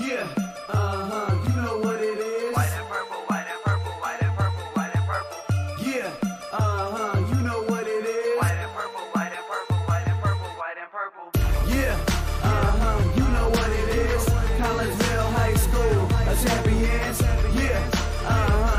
Yeah, you know what it is. White and purple, white and purple, white and purple, white and purple. Yeah, you know what it is. White and purple, white and purple, white and purple, white and purple. Yeah, you know what it is. Collinsville High School, a champions. Yeah,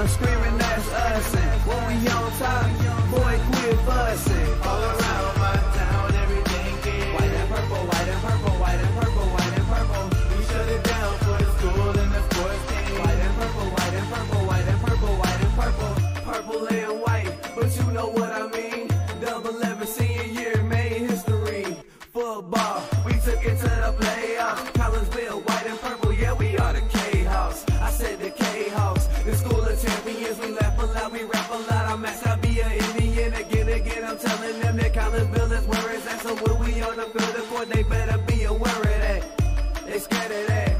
screaming that's us. And when we on top, boy, quit fussing. All around my town, everything is White and purple, white and purple, white and purple, white and purple. we shut it down for the school and the sports team. White and purple, white and purple, white and purple, white and purple. Purple and white, but you know what I mean. Double 11 senior year made history. Football, we took it to the playoffs. Collinsville, white and purple, yeah, we are the K-House. I said the K-House, the school of champions. We laugh a lot, we rap a lot. I'm asked to be an Indian again. I'm telling them that Collinsville is where it's at. So when we on the field of court, they better be aware of that. They scared of that.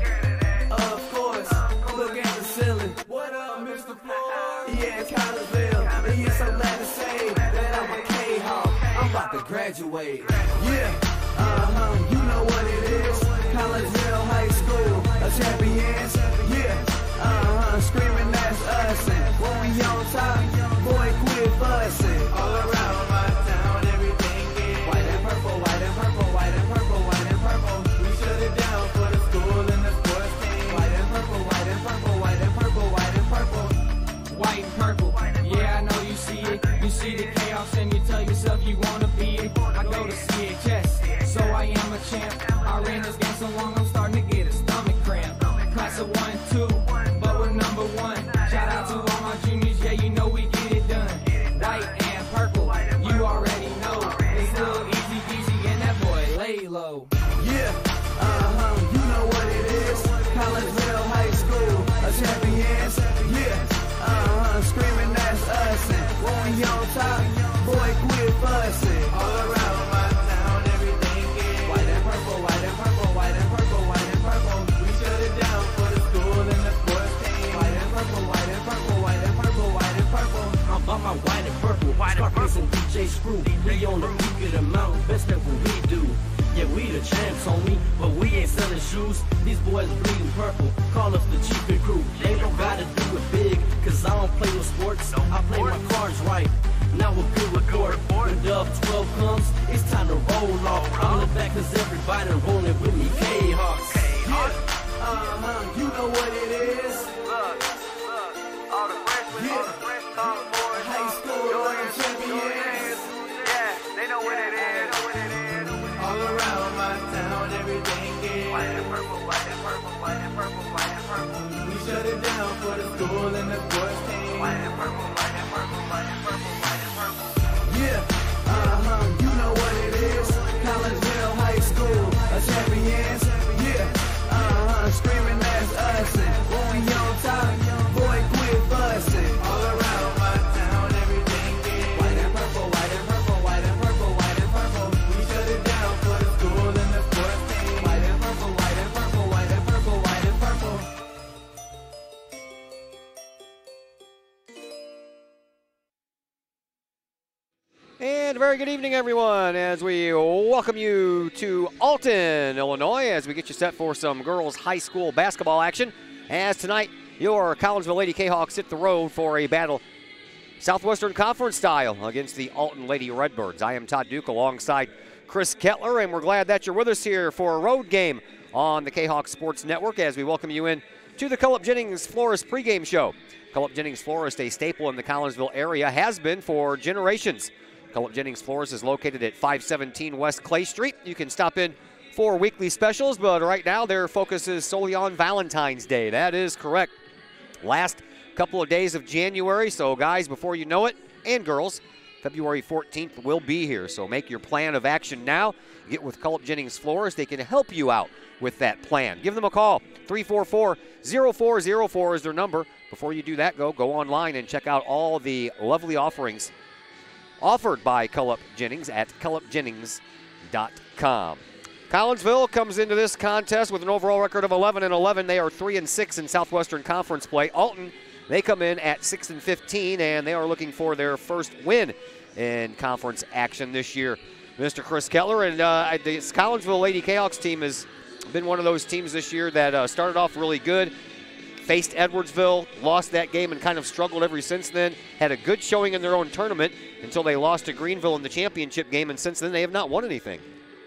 Of course, look at the ceiling. What up, Mr. Floyd? Yeah, it's Collinsville. And yes, I'm glad to say that I'm a K-Hawk. I'm about to graduate. Yeah, you know what it is. Collinsville High School, a champions. Yeah, screaming that's us. And when we on top, boy, quit fussing. All around my town, everything is White and purple, white and purple, white and purple, white and purple. we shut it down for the school and the sports team. White and purple, white and purple, white and purple, white and purple. White and purple, yeah, I know you see it. You see the chaos and you tell yourself you wanna be it. I go to CHS, so I am a champ. I ran this game so long I'm starting to get a stomach cramp. Class of 1 and 2, but we're number 1. Shout out to all my juniors, yeah, you know we get it done. White and purple, you already know. It's little easy peasy and that boy lay low. Yeah, you know what it is. Collinsville High School, a champions. Yeah, screaming that's us. And when we on top, boy, quit fussing. All around my town, everything is White and purple, white and purple, white and purple, white and purple. we shut it down for the school and the sports team. White and purple, white and purple, white and purple, white and purple. I'm about my white and purple. Scarface and DJ Screw. We on the peak of the mountain, best at what we do. Yeah, we the champs, homie, but we ain't selling shoes. These boys bleeding purple, call us the cheapest crew. They don't gotta do it big, cause I don't play no sports. I play my cards right. Now a good report. When Dub 12 comes, it's time to roll off. I'm the back cause everybody rolling with me. K-Hawks. Yeah, you know what it is. Look, all the freshmen, all the fresh sophomores, High school, like champions. yeah, they know what it is. All around my town, everything is White and purple, white and purple, white and purple, white and purple. we shut it down for the school and the sports team. White and purple, white and purple, white and purple, white and purple. Yeah, you know what it is. Collinsville High School, a champions. Yeah, screaming that's us. And when we on top, boy, quit fussing. All around my town, everything is White and purple, white and purple, white and purple, white and purple. we shut it down for the school and the sports team. White and purple, white and purple, white and purple, white and purple. And a very good evening, everyone, as we welcome you to Alton, Illinois, as we get you set for some girls' high school basketball action. As tonight, your Collinsville Lady K-Hawks hit the road for a battle Southwestern Conference style against the Alton Lady Redbirds. I am Todd Duke alongside Chris Kettler, and we're glad that you're with us here for a road game on the K-Hawk Sports Network as we welcome you in to the Cullip Jennings Florist pregame show. Cullip Jennings Florist, a staple in the Collinsville area, has been for generations. Cullip Jennings Florist is located at 517 West Clay Street. You can stop in for weekly specials, but right now their focus is solely on Valentine's Day. That is correct. Last couple of days of January, so guys, before you know it, and girls, February 14th will be here, so make your plan of action now. Get with Cullip Jennings Florist. They can help you out with that plan. Give them a call. 344-0404 is their number. Before you do that, go online and check out all the lovely offerings offered by Cullip Jennings at cullipjennings.com. Collinsville comes into this contest with an overall record of 11-11. They are 3-6 in Southwestern Conference play. Alton, they come in at 6-15, and they are looking for their first win in conference action this year. Mr. Chris Kettler, and this Collinsville Lady K-Hawks team is been one of those teams this year that started off really good, faced Edwardsville, lost that game, and kind of struggled ever since then. Had a good showing in their own tournament until they lost to Greenville in the championship game, and since then they have not won anything.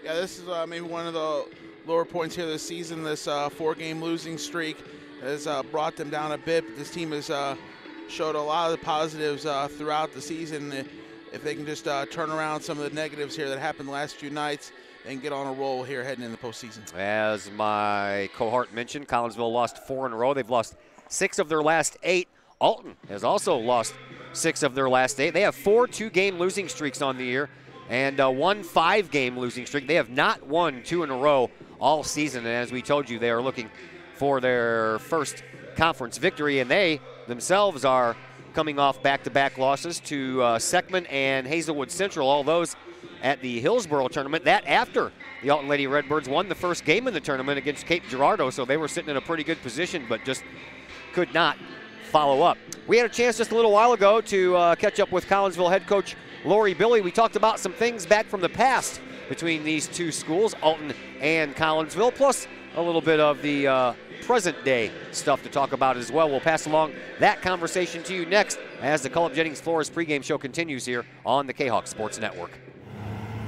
Yeah, this is maybe one of the lower points here this season. This 4-game losing streak has brought them down a bit. But this team has showed a lot of the positives throughout the season. If they can just turn around some of the negatives here that happened the last few nights and get on a roll here heading into the postseason. As my cohort mentioned, Collinsville lost 4 in a row. They've lost 6 of their last 8. Alton has also lost 6 of their last 8. They have 4 2-game losing streaks on the year and 1 5-game losing streak. They have not won 2 in a row all season, and as we told you, they are looking for their first conference victory, and they themselves are coming off back-to-back losses to Seckman and Hazelwood Central, all those at the Hillsborough tournament. That after the Alton Lady Redbirds won the first game in the tournament against Cape Girardeau, so they were sitting in a pretty good position, but just could not follow up. We had a chance just a little while ago to catch up with Collinsville head coach Lori Billy. We talked about some things back from the past between these two schools, Alton and Collinsville, plus a little bit of the present day stuff to talk about as well. We'll pass along that conversation to you next as the Cullip Jennings Florist pregame show continues here on the Kahok Sports Network.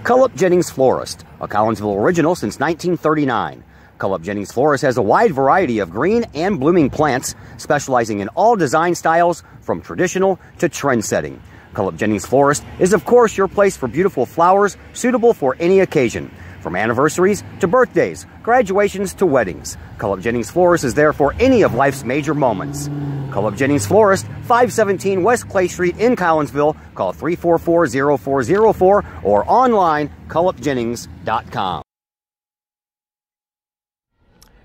Cullip Jennings Florist, a Collinsville original since 1939. Cullip Jennings Florist has a wide variety of green and blooming plants, specializing in all design styles from traditional to trend-setting. Cullip Jennings Florist is, of course, your place for beautiful flowers suitable for any occasion. From anniversaries to birthdays, graduations to weddings, Cullip Jennings Florist is there for any of life's major moments. Cullip Jennings Florist, 517 West Clay Street in Collinsville. Call 344-0404 or online, cullipjennings.com.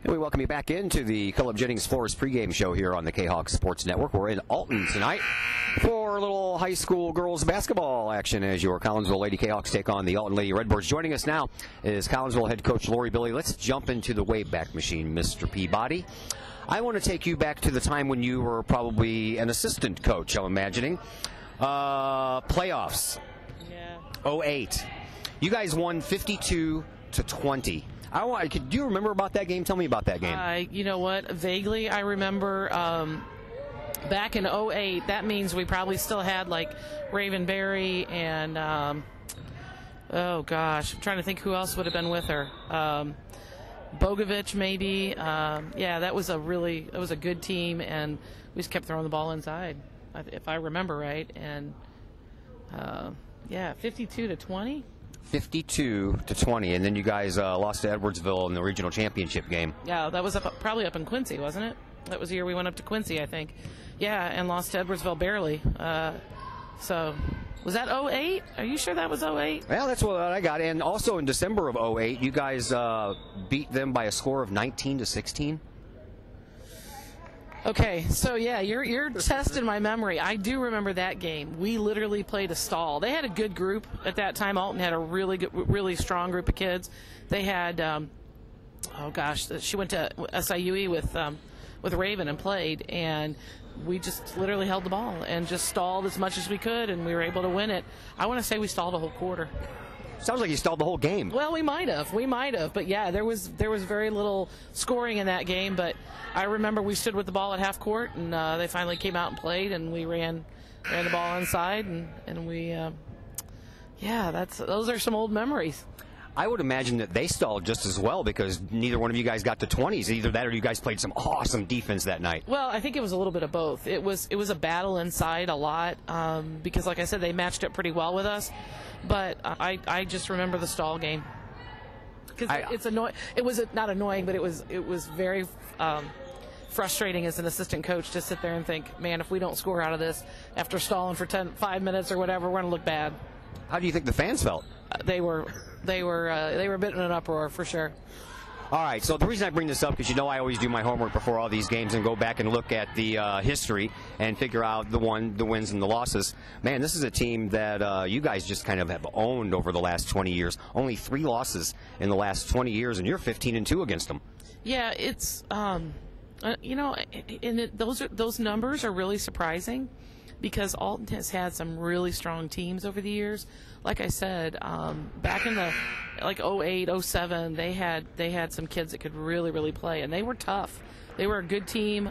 And we welcome you back into the Cullip Jennings Florist pregame show here on the Kahok Sports Network. We're in Alton tonight for a little high school girls basketball action as your Collinsville Lady Kahawks take on the Alton Lady Redbirds. Joining us now is Collinsville head coach Lori Billy. Let's jump into the Wayback Machine, Mr. Peabody. I want to take you back to the time when you were probably an assistant coach, I'm imagining. Playoffs. Yeah. 08. You guys won 52-20. Do you remember about that game? Tell me about that game. You know what? Vaguely, I remember back in 08, that means we probably still had like Ravenberry and, oh gosh, I'm trying to think who else would have been with her. Bogovich maybe. Yeah, that was a good team, and we just kept throwing the ball inside, if I remember right. And yeah, 52-20. 52-20, and then you guys lost to Edwardsville in the regional championship game. Yeah, that was probably up in Quincy, wasn't it? That was the year we went up to Quincy, I think. Yeah, and lost to Edwardsville barely. So, was that 08? Are you sure that was 08? Well, that's what I got. And also in December of 08, you guys beat them by a score of 19-16. Okay, so yeah, you're testing my memory. I do remember that game. We literally played a stall. They had a good group at that time. Alton had a really strong group of kids. They had, oh gosh, she went to SIUE with Raven and played, and we just literally held the ball and just stalled as much as we could, and we were able to win it. I want to say we stalled a whole quarter. Sounds like you stalled the whole game. Well, we might have, but yeah, there was very little scoring in that game. But I remember we stood with the ball at half court, and they finally came out and played, and we ran the ball inside, and we, yeah, those are some old memories. I would imagine that they stalled just as well because neither one of you guys got to 20s. Either that or you guys played some awesome defense that night. Well, I think it was a little bit of both. It was a battle inside a lot because, like I said, they matched up pretty well with us. But I just remember the stall game because it's annoying. It was not annoying, but it was very frustrating as an assistant coach to sit there and think, man, if we don't score out of this after stalling for 5 minutes or whatever, we're going to look bad. How do you think the fans felt? They were a bit in an uproar for sure. All right, so the reason I bring this up is I always do my homework before all these games and go back and look at the history and figure out the wins and the losses. Man, this is a team that you guys just kind of have owned over the last 20 years. Only 3 losses in the last 20 years, and you're 15-2 against them. Yeah, it's You know, and those numbers are really surprising because Alton has had some really strong teams over the years. Like I said, back in the 08, 07, they had some kids that could really, really play, and they were tough. They were a good team.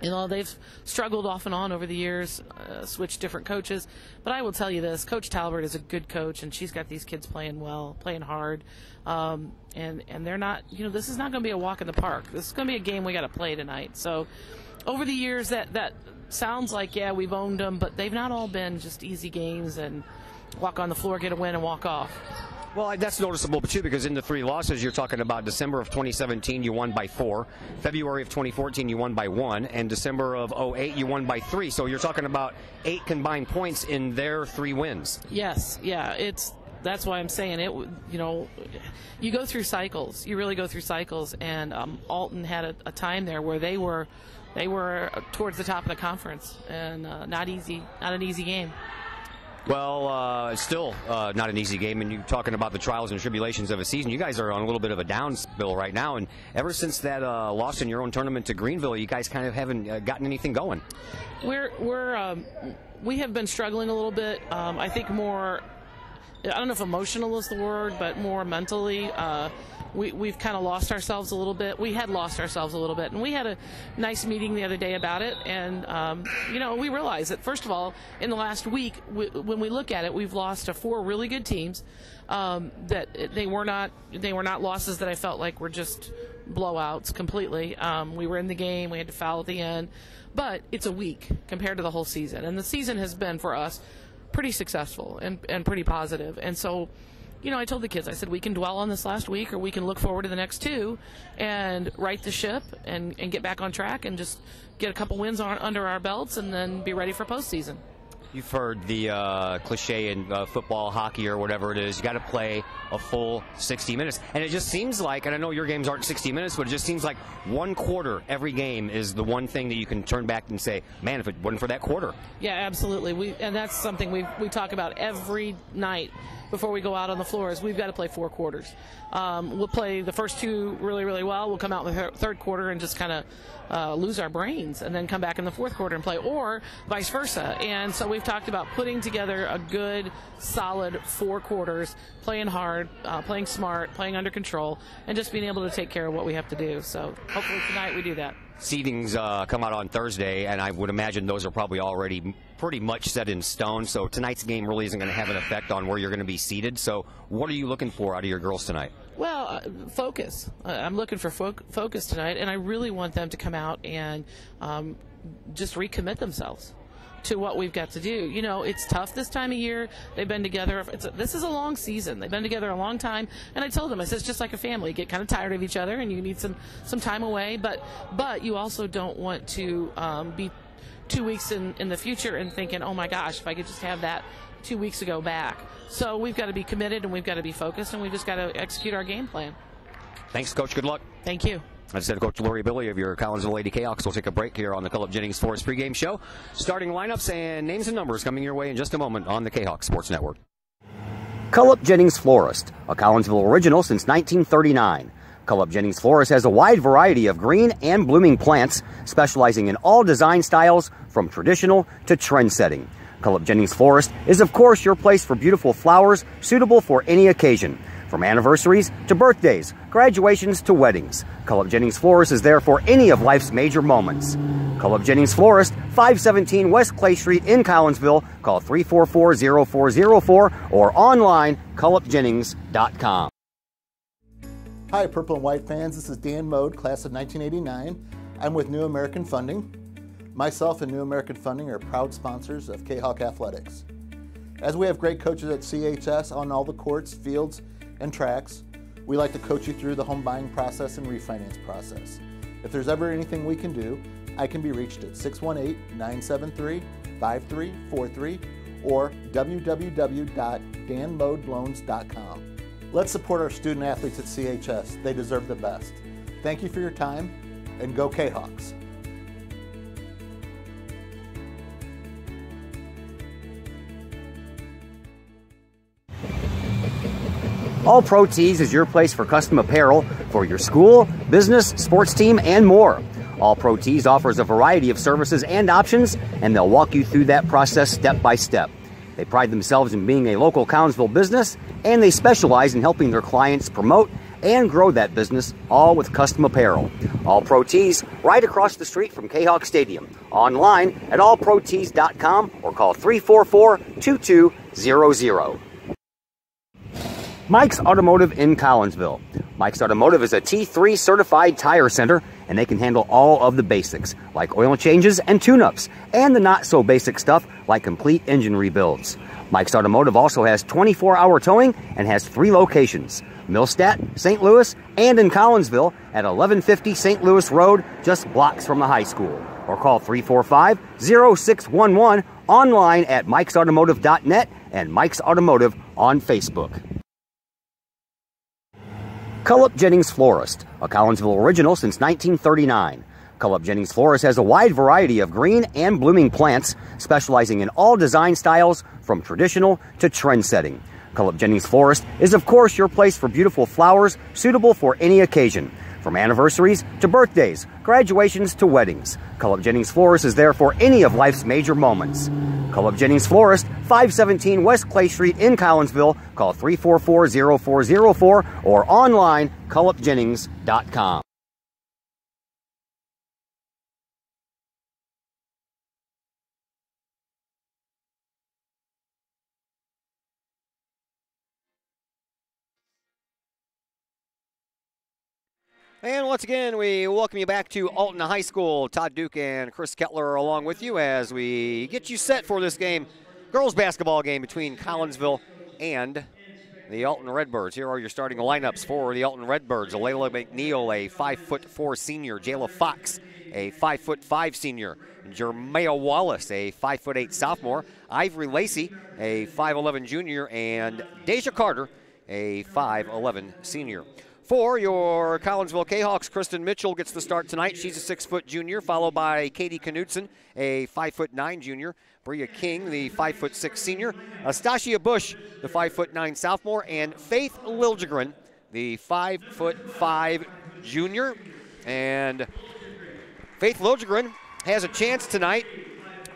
You know, they've struggled off and on over the years, switched different coaches. But I will tell you this, Coach Talbert is a good coach, and she's got these kids playing well, playing hard. And they're not, you know, this is not going to be a walk in the park. This is going to be a game we got to play tonight. So over the years, that sounds like, yeah, we've owned them, but they've not all been just easy games and walk on the floor, get a win, and walk off. Well, that's noticeable, too, because in the 3 losses, you're talking about December of 2017, you won by 4. February of 2014, you won by 1. And December of 08, you won by 3. So you're talking about 8 combined points in their 3 wins. Yes, yeah, that's why I'm saying it. You know, you go through cycles. You really go through cycles. And Alton had a time there where they were towards the top of the conference, and not an easy game. Well, it's still not an easy game, and you're talking about the trials and tribulations of a season. You guys are on a little bit of a downspill right now, and ever since that loss in your own tournament to Greenville, you guys kind of haven't gotten anything going. We have been struggling a little bit. I think more, I don't know if emotional is the word, but more mentally. We've kind of lost ourselves a little bit. We had lost ourselves a little bit, and we had a nice meeting the other day about it. And you know, we realized that first of all, in the last week, when we look at it, we've lost to 4 really good teams. That they were not losses that I felt like were just blowouts completely. We were in the game. We had to foul at the end, but it's a week compared to the whole season, and the season has been for us pretty successful and pretty positive. And so, you know, I told the kids, I said, we can dwell on this last week, or we can look forward to the next 2 and right the ship and get back on track and just get a couple wins under our belts and then be ready for postseason. You've heard the cliche in football, hockey, or whatever it is, you got to play a full 60 minutes. And it just seems like, and I know your games aren't 60 minutes, but it just seems like 1 quarter every game is the one thing that you can turn back and say, man, if it wasn't for that quarter. Yeah, absolutely. And that's something we talk about every night before we go out on the floor, is we've got to play 4 quarters. We'll play the first 2 really, really well. We'll come out in the third quarter and just kind of lose our brains, and then come back in the 4th quarter and play, or vice versa. And so we've talked about putting together a good, solid 4 quarters, playing hard, playing smart, playing under control, and just being able to take care of what we have to do. So hopefully tonight we do that. Seedings come out on Thursday, and I would imagine those are probably already pretty much set in stone. So tonight's game really isn't going to have an effect on where you're going to be seated. So what are you looking for out of your girls tonight? Well, focus. I'm looking for focus tonight, and I really want them to come out and just recommit themselves to what we've got to do. You know, it's tough this time of year. They've been together. This is a long season. They've been together a long time. And I told them, I said, it's just like a family. You get kind of tired of each other, and you need some time away. But you also don't want to be 2 weeks in the future and thinking, oh, my gosh, if I could just have that 2 weeks ago back. So we've got to be committed, and we've got to be focused, and we've just got to execute our game plan. Thanks, Coach. Good luck. Thank you. I said Coach Lori Billy of your Collinsville Lady Kahoks. We'll take a break here on the Philip Jennings Forest pregame show. Starting lineups and names and numbers coming your way in just a moment on the Kahok Sports Network. Cullip Jennings Florist, a Collinsville original since 1939. Cullip Jennings Florist has a wide variety of green and blooming plants, specializing in all design styles from traditional to trend-setting. Cullip Jennings Florist is, of course, your place for beautiful flowers suitable for any occasion. From anniversaries to birthdays, graduations to weddings, Cullip Jennings Florist is there for any of life's major moments. Cullip Jennings Florist, 517 West Clay Street in Collinsville. Call 344-0404 or online, cullipjennings.com. Hi, Purple and White fans. This is Dan Mode, class of 1989. I'm with New American Funding. Myself and New American Funding are proud sponsors of Kahok Athletics. As we have great coaches at CHS on all the courts, fields, and tracks, we like to coach you through the home buying process and refinance process. If there's ever anything we can do, I can be reached at 618-973-5343 or www.danmodeloans.com. Let's support our student athletes at CHS. They deserve the best. Thank you for your time, and go Kahawks. All Pro Tees is your place for custom apparel for your school, business, sports team, and more. All Pro Tees offers a variety of services and options, and they'll walk you through that process step by step. They pride themselves in being a local Collinsville business, and they specialize in helping their clients promote and grow that business, all with custom apparel. All Pro Tees, right across the street from Kahok Stadium. Online at allprotees.com or call 344-2200. Mike's Automotive in Collinsville. Mike's Automotive is a T3 certified tire center, and they can handle all of the basics, like oil changes and tune-ups, and the not-so-basic stuff, like complete engine rebuilds. Mike's Automotive also has 24-hour towing and has 3 locations: Millstadt, St. Louis, and in Collinsville at 1150 St. Louis Road, just blocks from the high school. Or call 345-0611, online at mikesautomotive.net and Mike's Automotive on Facebook. Cullip Jennings Florist, a Collinsville original since 1939. Cullip Jennings Florist has a wide variety of green and blooming plants, specializing in all design styles from traditional to trend-setting. Cullip Jennings Florist is, of course, your place for beautiful flowers suitable for any occasion. From anniversaries to birthdays, graduations to weddings, Cullip Jennings Florist is there for any of life's major moments. Cullip Jennings Florist, 517 West Clay Street in Collinsville. Call 344-0404 or online, cullipjennings.com. And once again, we welcome you back to Alton High School. Todd Duke and Chris Kettler along with you as we get you set for this game, girls basketball game between Collinsville and the Alton Redbirds. Here are your starting lineups for the Alton Redbirds. Layla McNeil, a 5'4" senior. Jayla Fox, a 5'5" senior. Jermea Wallace, a 5'8" sophomore. Ivory Lacey, a 5'11" junior. And Deja Carter, a 5'11" senior. For your Collinsville Kahawks, Kristen Mitchell gets the start tonight. She's a 6' junior, followed by Katie Knutson, a 5'9" junior. Bria King, the 5'6" senior. Astasia Bush, the 5'9" sophomore. And Faith Liljegren, the 5'5" junior. And Faith Liljegren has a chance tonight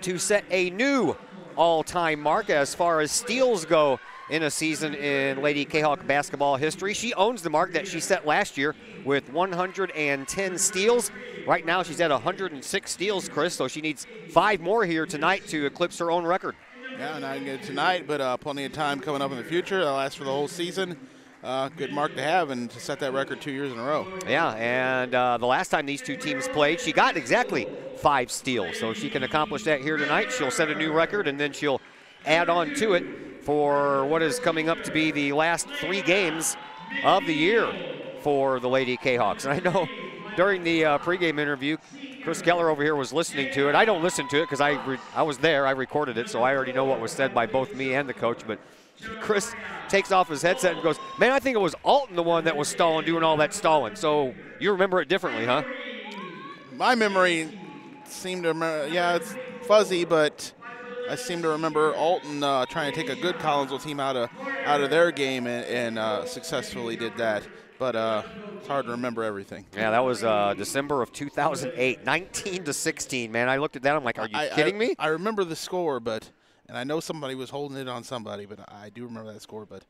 to set a new all-time mark as far as steals go in a season in Lady Kahok basketball history. She owns the mark that she set last year with 110 steals. Right now she's at 106 steals, Chris, so she needs 5 more here tonight to eclipse her own record. Yeah, not going to get it tonight, but plenty of time coming up in the future. That'll last for the whole season. Good mark to have and to set that record 2 years in a row. Yeah, and the last time these two teams played, she got exactly 5 steals. So she can accomplish that here tonight. She'll set a new record, and then she'll add on to it for what is coming up to be the last 3 games of the year for the Lady Kahawks. And I know during the pregame interview, Chris Keller over here was listening to it. I don't listen to it because I was there. I recorded it, so I already know what was said by both me and the coach. But Chris takes off his headset and goes, "Man, I think it was Alton the one that was stalling, doing all that stalling." So you remember it differently, huh? My memory seemed to remember, yeah, it's fuzzy, but I seem to remember Alton trying to take a good Collinsville team out of their game and successfully did that. But it's hard to remember everything. Yeah, that was December of 2008, 19-16. Man, I looked at that. I'm like, are you kidding me? I remember the score, and I know somebody was holding it on somebody, but I do remember that score. But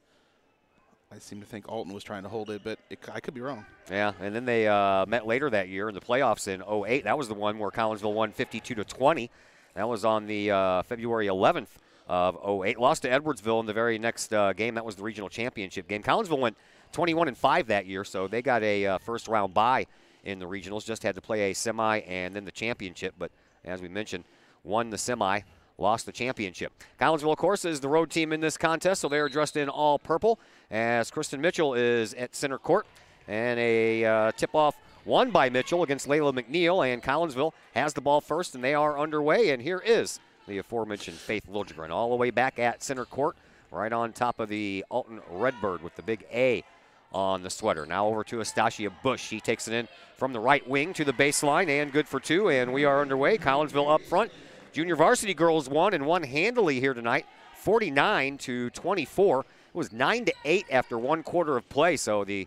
I seem to think Alton was trying to hold it, but I could be wrong. Yeah, and then they met later that year in the playoffs in 08. That was the one where Collinsville won 52-20. That was on the February 11th of 08. Lost to Edwardsville in the very next game. That was the regional championship game. Collinsville went 21-5 that year, so they got a first-round bye in the regionals. Just had to play a semi and then the championship, but as we mentioned, won the semi, lost the championship. Collinsville, of course, is the road team in this contest, so they are dressed in all purple as Kristen Mitchell is at center court. And a tip-off won by Mitchell against Layla McNeil, and Collinsville has the ball first, and they are underway. And here is the aforementioned Faith Liljegren all the way back at center court, right on top of the Alton Redbird with the big A on the sweater. Now over to Astasia Bush. She takes it in from the right wing to the baseline, and good for 2, and we are underway. Collinsville up front. Junior varsity girls won, and won handily here tonight, 49-24. It was 9-8 after 1 quarter of play, so the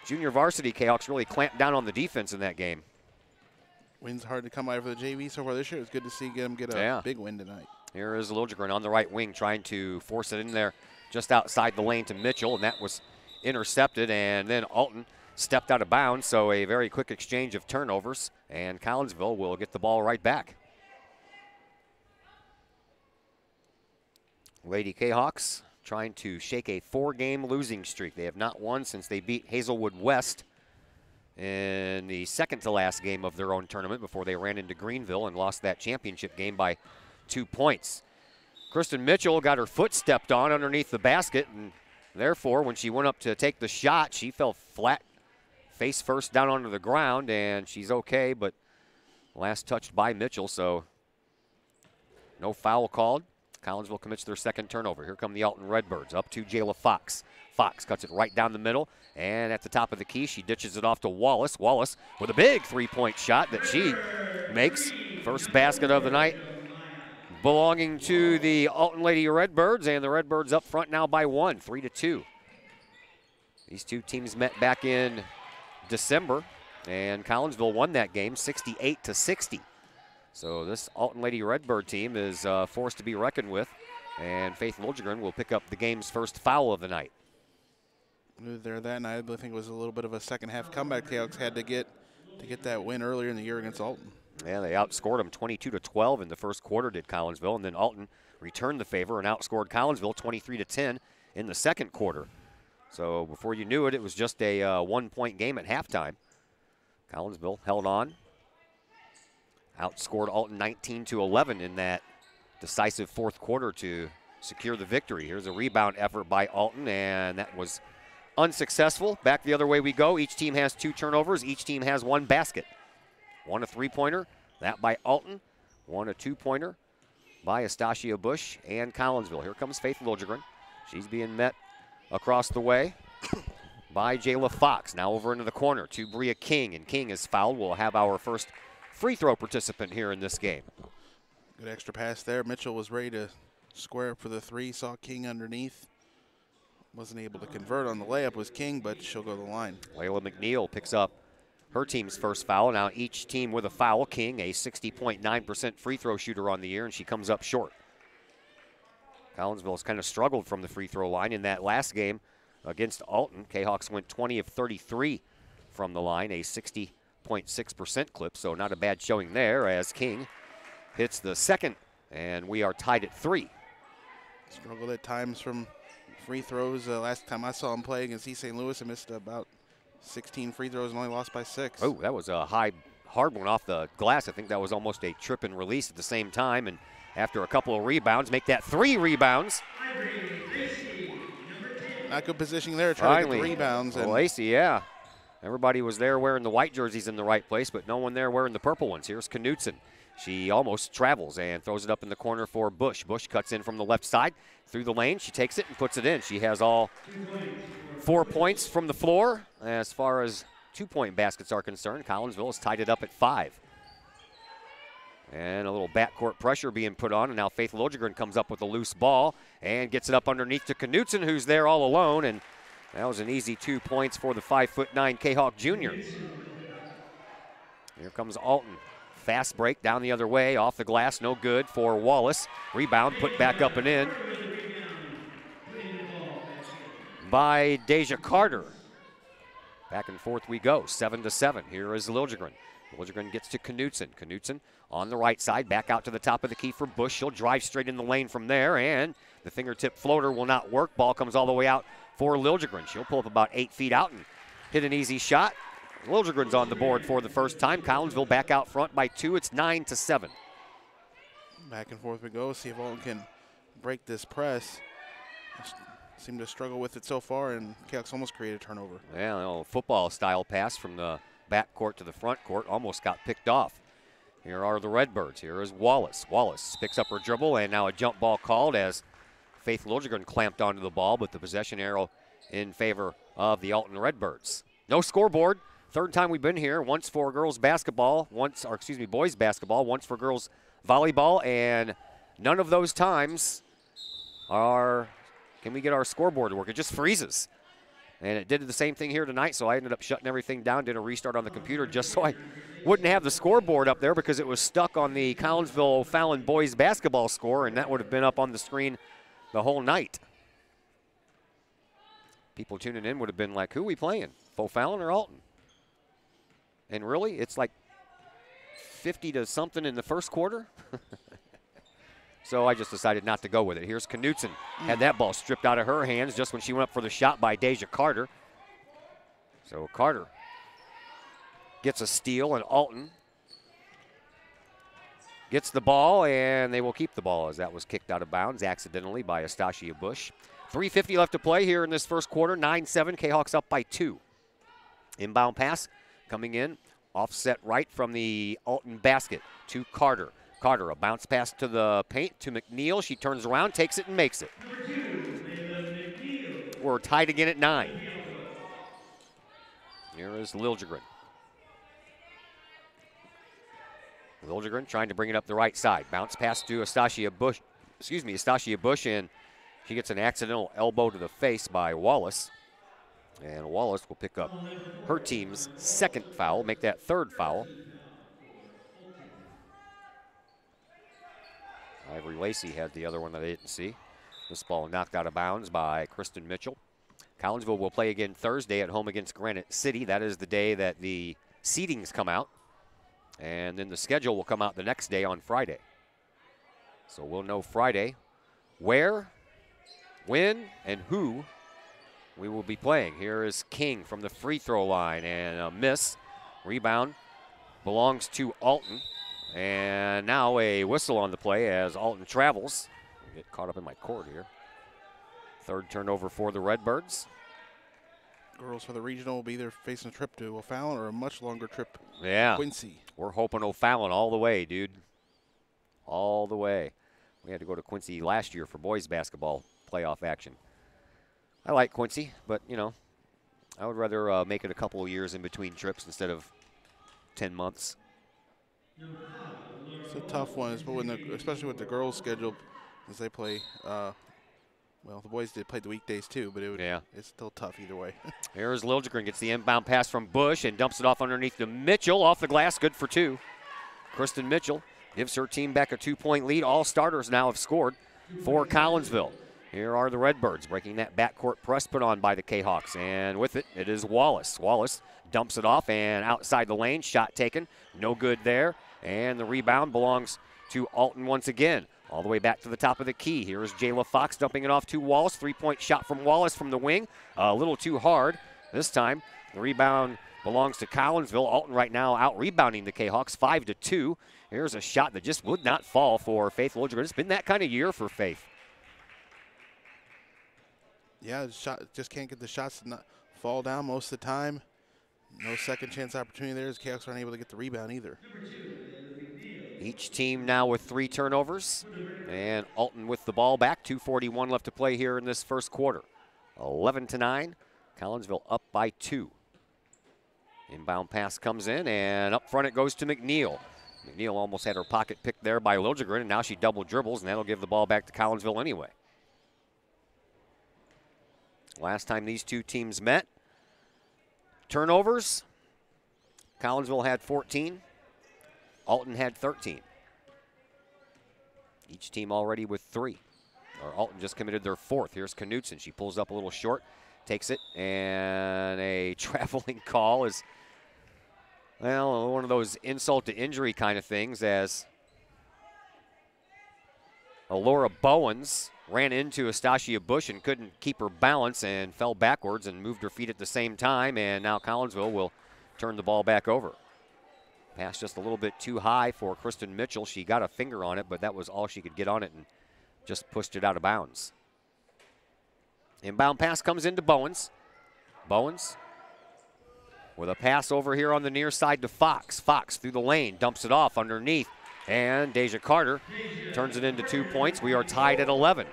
junior varsity Kahawks really clamped down on the defense in that game. Win's hard to come by for the JV so far this year. It's good to see them get a big win tonight. Here is Liljegren on the right wing trying to force it in there just outside the lane to Mitchell, and that was intercepted, and then Alton stepped out of bounds, so a very quick exchange of turnovers, and Collinsville will get the ball right back. Lady Kahawks trying to shake a 4-game losing streak. They have not won since they beat Hazelwood West in the second to last game of their own tournament before they ran into Greenville and lost that championship game by 2 points. Kristen Mitchell got her foot stepped on underneath the basket, and therefore when she went up to take the shot, she fell flat face first down onto the ground, and she's okay, but last touched by Mitchell, so no foul called. Collinsville commits their second turnover. Here come the Alton Redbirds up to Jayla Fox. Fox cuts it right down the middle, and at the top of the key, she ditches it off to Wallace. Wallace with a big 3-point shot that she makes. First basket of the night belonging to the Alton Lady Redbirds, and the Redbirds up front now by 1, 3-2. These two teams met back in December, and Collinsville won that game 68-60. So this Alton Lady Redbird team is forced to be reckoned with, and Faith Liljegren will pick up the game's first foul of the night. There that night, I think it was a little bit of a second-half comeback Kahawks had to get that win earlier in the year against Alton. Yeah, they outscored them 22-12 in the first quarter, did Collinsville, and then Alton returned the favor and outscored Collinsville 23-10 in the second quarter. So before you knew it, it was just a 1-point game at halftime. Collinsville held on, outscored Alton 19-11 in that decisive fourth quarter to secure the victory. Here's a rebound effort by Alton, and that was unsuccessful. Back the other way we go. Each team has 2 turnovers. Each team has 1 basket. 1 a 3-pointer, that by Alton. 1 a 2-pointer by Astacia Bush and Collinsville. Here comes Faith Liljegren. She's being met across the way by Jayla Fox. Now over into the corner to Bria King, and King is fouled. We'll have our first free throw participant here in this game. Good extra pass there. Mitchell was ready to square up for the 3, saw King underneath. Wasn't able to convert on the layup, was King, but she'll go to the line. Layla McNeil picks up her team's first foul. Now each team with a foul. King, a 60.9% free throw shooter on the year, and she comes up short. Collinsville's kind of struggled from the free throw line in that last game against Alton. Kahawks went 20 of 33 from the line, a 60.6% clip, so not a bad showing there as King hits the second, and we are tied at 3. Struggled at times from free throws. Last time I saw him play against East St. Louis, I missed about 16 free throws and only lost by 6. Oh, that was a hard one off the glass. I think that was almost a trip and release at the same time, and after a couple of rebounds, make that 3 rebounds. Not good positioning there, trying to get the rebounds. And Lacey, yeah. Everybody was there wearing the white jerseys in the right place, but no one there wearing the purple ones. Here's Knutson. She almost travels and throws it up in the corner for Bush. Bush cuts in from the left side through the lane. She takes it and puts it in. She has all 4 points from the floor. As far as 2-point baskets are concerned, Collinsville has tied it up at 5. And a little backcourt pressure being put on, and now Faith Liljegren comes up with a loose ball and gets it up underneath to Knutson, who's there all alone, and that was an easy 2 points for the 5'9" Kahok junior. Here comes Alton. Fast break down the other way, off the glass, no good for Wallace. Rebound put back up and in by Deja Carter. Back and forth we go, 7-7. Here is Liljegren. Liljegren gets to Knutson. Knutson on the right side, back out to the top of the key for Bush. She'll drive straight in the lane from there, and the fingertip floater will not work. Ball comes all the way out for Liljegren. She'll pull up about 8 feet out and hit an easy shot. Liljegren's on the board for the first time. Collinsville back out front by 2. It's 9-7. Back and forth we go. See if Alton can break this press. Seem to struggle with it so far, and Kahawks almost created a turnover. Yeah, a little football-style pass from the back court to the front court. Almost got picked off. Here are the Redbirds. Here is Wallace. Wallace picks up her dribble, and now a jump ball called as Faith Liljegren clamped onto the ball, but the possession arrow in favor of the Alton Redbirds. No scoreboard. Third time we've been here. Once for girls basketball, boys basketball, once for girls volleyball, and none of those times are can we get our scoreboard to work? It just freezes. And it did the same thing here tonight, so I ended up shutting everything down, did a restart on the computer just so I wouldn't have the scoreboard up there because it was stuck on the Collinsville Fallon boys basketball score, and that would have been up on the screen the whole night. People tuning in would have been like, who are we playing, Fallon or Alton? And really, it's like 50 to something in the first quarter. So I just decided not to go with it. Here's Knutson. Had that ball stripped out of her hands just when she went up for the shot by Deja Carter. So Carter gets a steal, and Alton gets the ball, and they will keep the ball as that was kicked out of bounds accidentally by Astasia Bush. 3:50 left to play here in this first quarter. 9-7, Kahawks up by 2. Inbound pass coming in, offset right from the Alton basket to Carter. Carter, a bounce pass to the paint to McNeil. She turns around, takes it, and makes it. We're tied again at 9. Here is Liljegren. Liljegren trying to bring it up the right side. Bounce pass to Astasia Bush, and she gets an accidental elbow to the face by Wallace. And Wallace will pick up her team's second foul, make that third foul. Ivory Lacey had the other one that I didn't see. This ball knocked out of bounds by Kristen Mitchell. Collinsville will play again Thursday at home against Granite City. That is the day that the seedings come out. And then the schedule will come out the next day on Friday. So we'll know Friday where, when, and who we will be playing. Here is King from the free throw line, and a miss. Rebound belongs to Alton. And now a whistle on the play as Alton travels. Get caught up in my cord here. Third turnover for the Redbirds. Girls for the regional will be either facing a trip to O'Fallon or a much longer trip to Quincy. We're hoping O'Fallon all the way, dude. All the way. We had to go to Quincy last year for boys basketball playoff action. I like Quincy, but, you know, I would rather make it a couple of years in between trips instead of 10 months. It's a tough one, especially with the girls' schedule, as they play. Well, the boys did play the weekdays too, but it's still tough either way. Here's Liljegren, gets the inbound pass from Bush and dumps it off underneath to Mitchell. Off the glass, good for 2. Kristen Mitchell gives her team back a 2-point lead. All starters now have scored for Collinsville. Here are the Redbirds breaking that backcourt press put on by the Kahawks. And with it, it is Wallace. Wallace dumps it off and outside the lane. Shot taken. No good there. And the rebound belongs to Alton once again. All the way back to the top of the key. Here is Jayla Fox dumping it off to Wallace. 3-point shot from Wallace from the wing. A little too hard. This time, the rebound belongs to Collinsville. Alton right now out-rebounding the Kahawks 5-2. Here's a shot that just would not fall for Faith Liljegren. It's been that kind of year for Faith. Yeah, just can't get the shots to not fall down most of the time. No second chance opportunity there as Kahawks aren't able to get the rebound either. Each team now with 3 turnovers, and Alton with the ball back. 2:41 left to play here in this first quarter. 11-9, Collinsville up by 2. Inbound pass comes in, and up front it goes to McNeil. McNeil almost had her pocket picked there by Liljegren, and now she double dribbles, and that'll give the ball back to Collinsville anyway. Last time these two teams met, turnovers, Collinsville had 14. Alton had 13. Each team already with 3. Alton just committed their 4th. Here's Knutson. She pulls up a little short, takes it, and a traveling call is, well, one of those insult to injury kind of things, as Alora Bowens ran into Astasia Bush and couldn't keep her balance and fell backwards and moved her feet at the same time, and now Collinsville will turn the ball back over. Pass just a little bit too high for Kristen Mitchell. She got a finger on it, but that was all she could get on it and just pushed it out of bounds. Inbound pass comes into Bowens. Bowens with a pass over here on the near side to Fox. Fox through the lane, dumps it off underneath, and Deja Carter turns it into 2 points. We are tied at 11.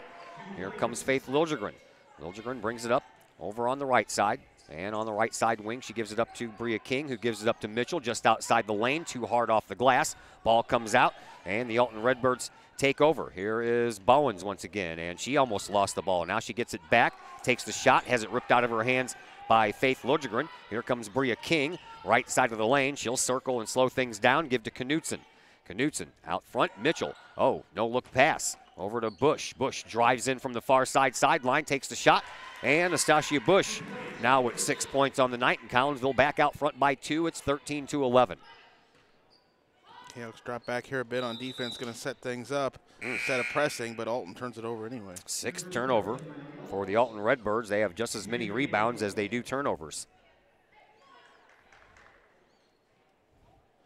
Here comes Faith Liljegren. Liljegren brings it up over on the right side. And on the right side wing, she gives it up to Bria King, who gives it up to Mitchell just outside the lane, too hard off the glass. Ball comes out, and the Alton Redbirds take over. Here is Bowens once again, and she almost lost the ball. Now she gets it back, takes the shot, has it ripped out of her hands by Faith Lodgegren. Here comes Bria King, right side of the lane. She'll circle and slow things down, give to Knutson. Knutson out front, Mitchell. Oh, no look pass. Over to Bush. Bush drives in from the far side sideline, takes the shot, and Nastasia Bush now with 6 points on the night, and Collinsville back out front by 2. It's 13-11. Kahoks drop back here a bit on defense, going to set things up instead of pressing, but Alton turns it over anyway. 6th turnover for the Alton Redbirds. They have just as many rebounds as they do turnovers.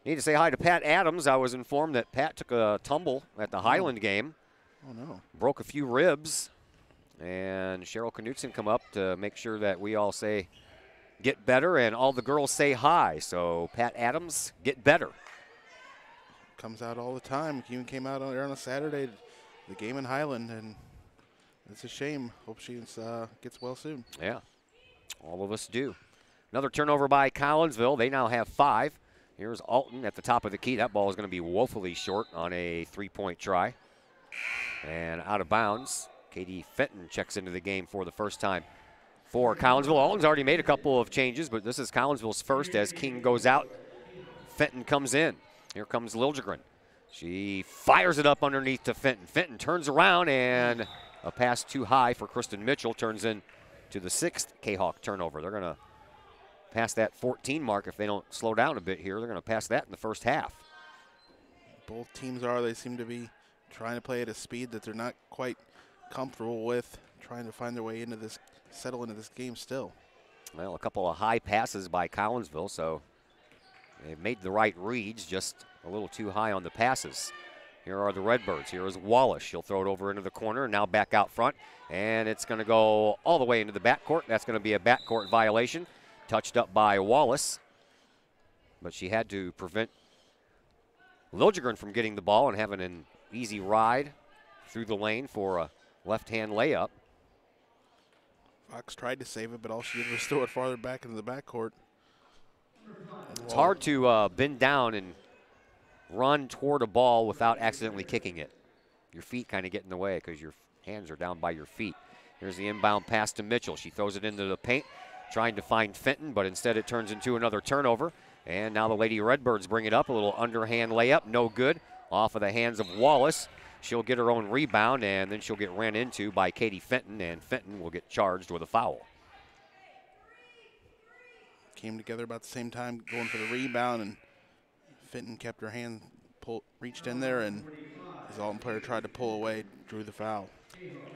Need to say hi to Pat Adams. I was informed that Pat took a tumble at the Highland game. Oh, no. Broke a few ribs. And Cheryl Knutson come up to make sure that we all say get better and all the girls say hi. So Pat Adams, get better. Comes out all the time. Even came out on a Saturday, the game in Highland, and it's a shame. Hope she gets well soon. Yeah, all of us do. Another turnover by Collinsville. They now have 5. Here's Alton at the top of the key. That ball is going to be woefully short on a 3-point try. And out of bounds. Katie Fenton checks into the game for the first time for Collinsville. Alton's already made a couple of changes, but this is Collinsville's first as King goes out. Fenton comes in. Here comes Liljegren. She fires it up underneath to Fenton. Fenton turns around, and a pass too high for Kristen Mitchell turns in to the 6th Kahok turnover. They're going to pass that 14 mark if they don't slow down a bit here. They're going to pass that in the first half. Both teams are. They seem to be trying to play at a speed that they're not quite comfortable with, trying to find their way into this, settle into this game still. Well, a couple of high passes by Collinsville, so they've made the right reads, just a little too high on the passes. Here are the Redbirds. Here is Wallace. She'll throw it over into the corner, now back out front, and it's going to go all the way into the backcourt. That's going to be a backcourt violation. Touched up by Wallace, but she had to prevent Liljegren from getting the ball and having an easy ride through the lane for a left-hand layup. Fox tried to save it, but all she did was throw it farther back into the backcourt. It's hard to bend down and run toward a ball without accidentally kicking it. Your feet kind of get in the way because your hands are down by your feet. Here's the inbound pass to Mitchell. She throws it into the paint, trying to find Fenton, but instead it turns into another turnover. And now the Lady Redbirds bring it up. A little underhand layup, no good, off of the hands of Wallace. She'll get her own rebound, and then she'll get ran into by Katie Fenton, and Fenton will get charged with a foul. Came together about the same time, going for the rebound, and Fenton kept her hand reached in there, and his Alton player tried to pull away, drew the foul.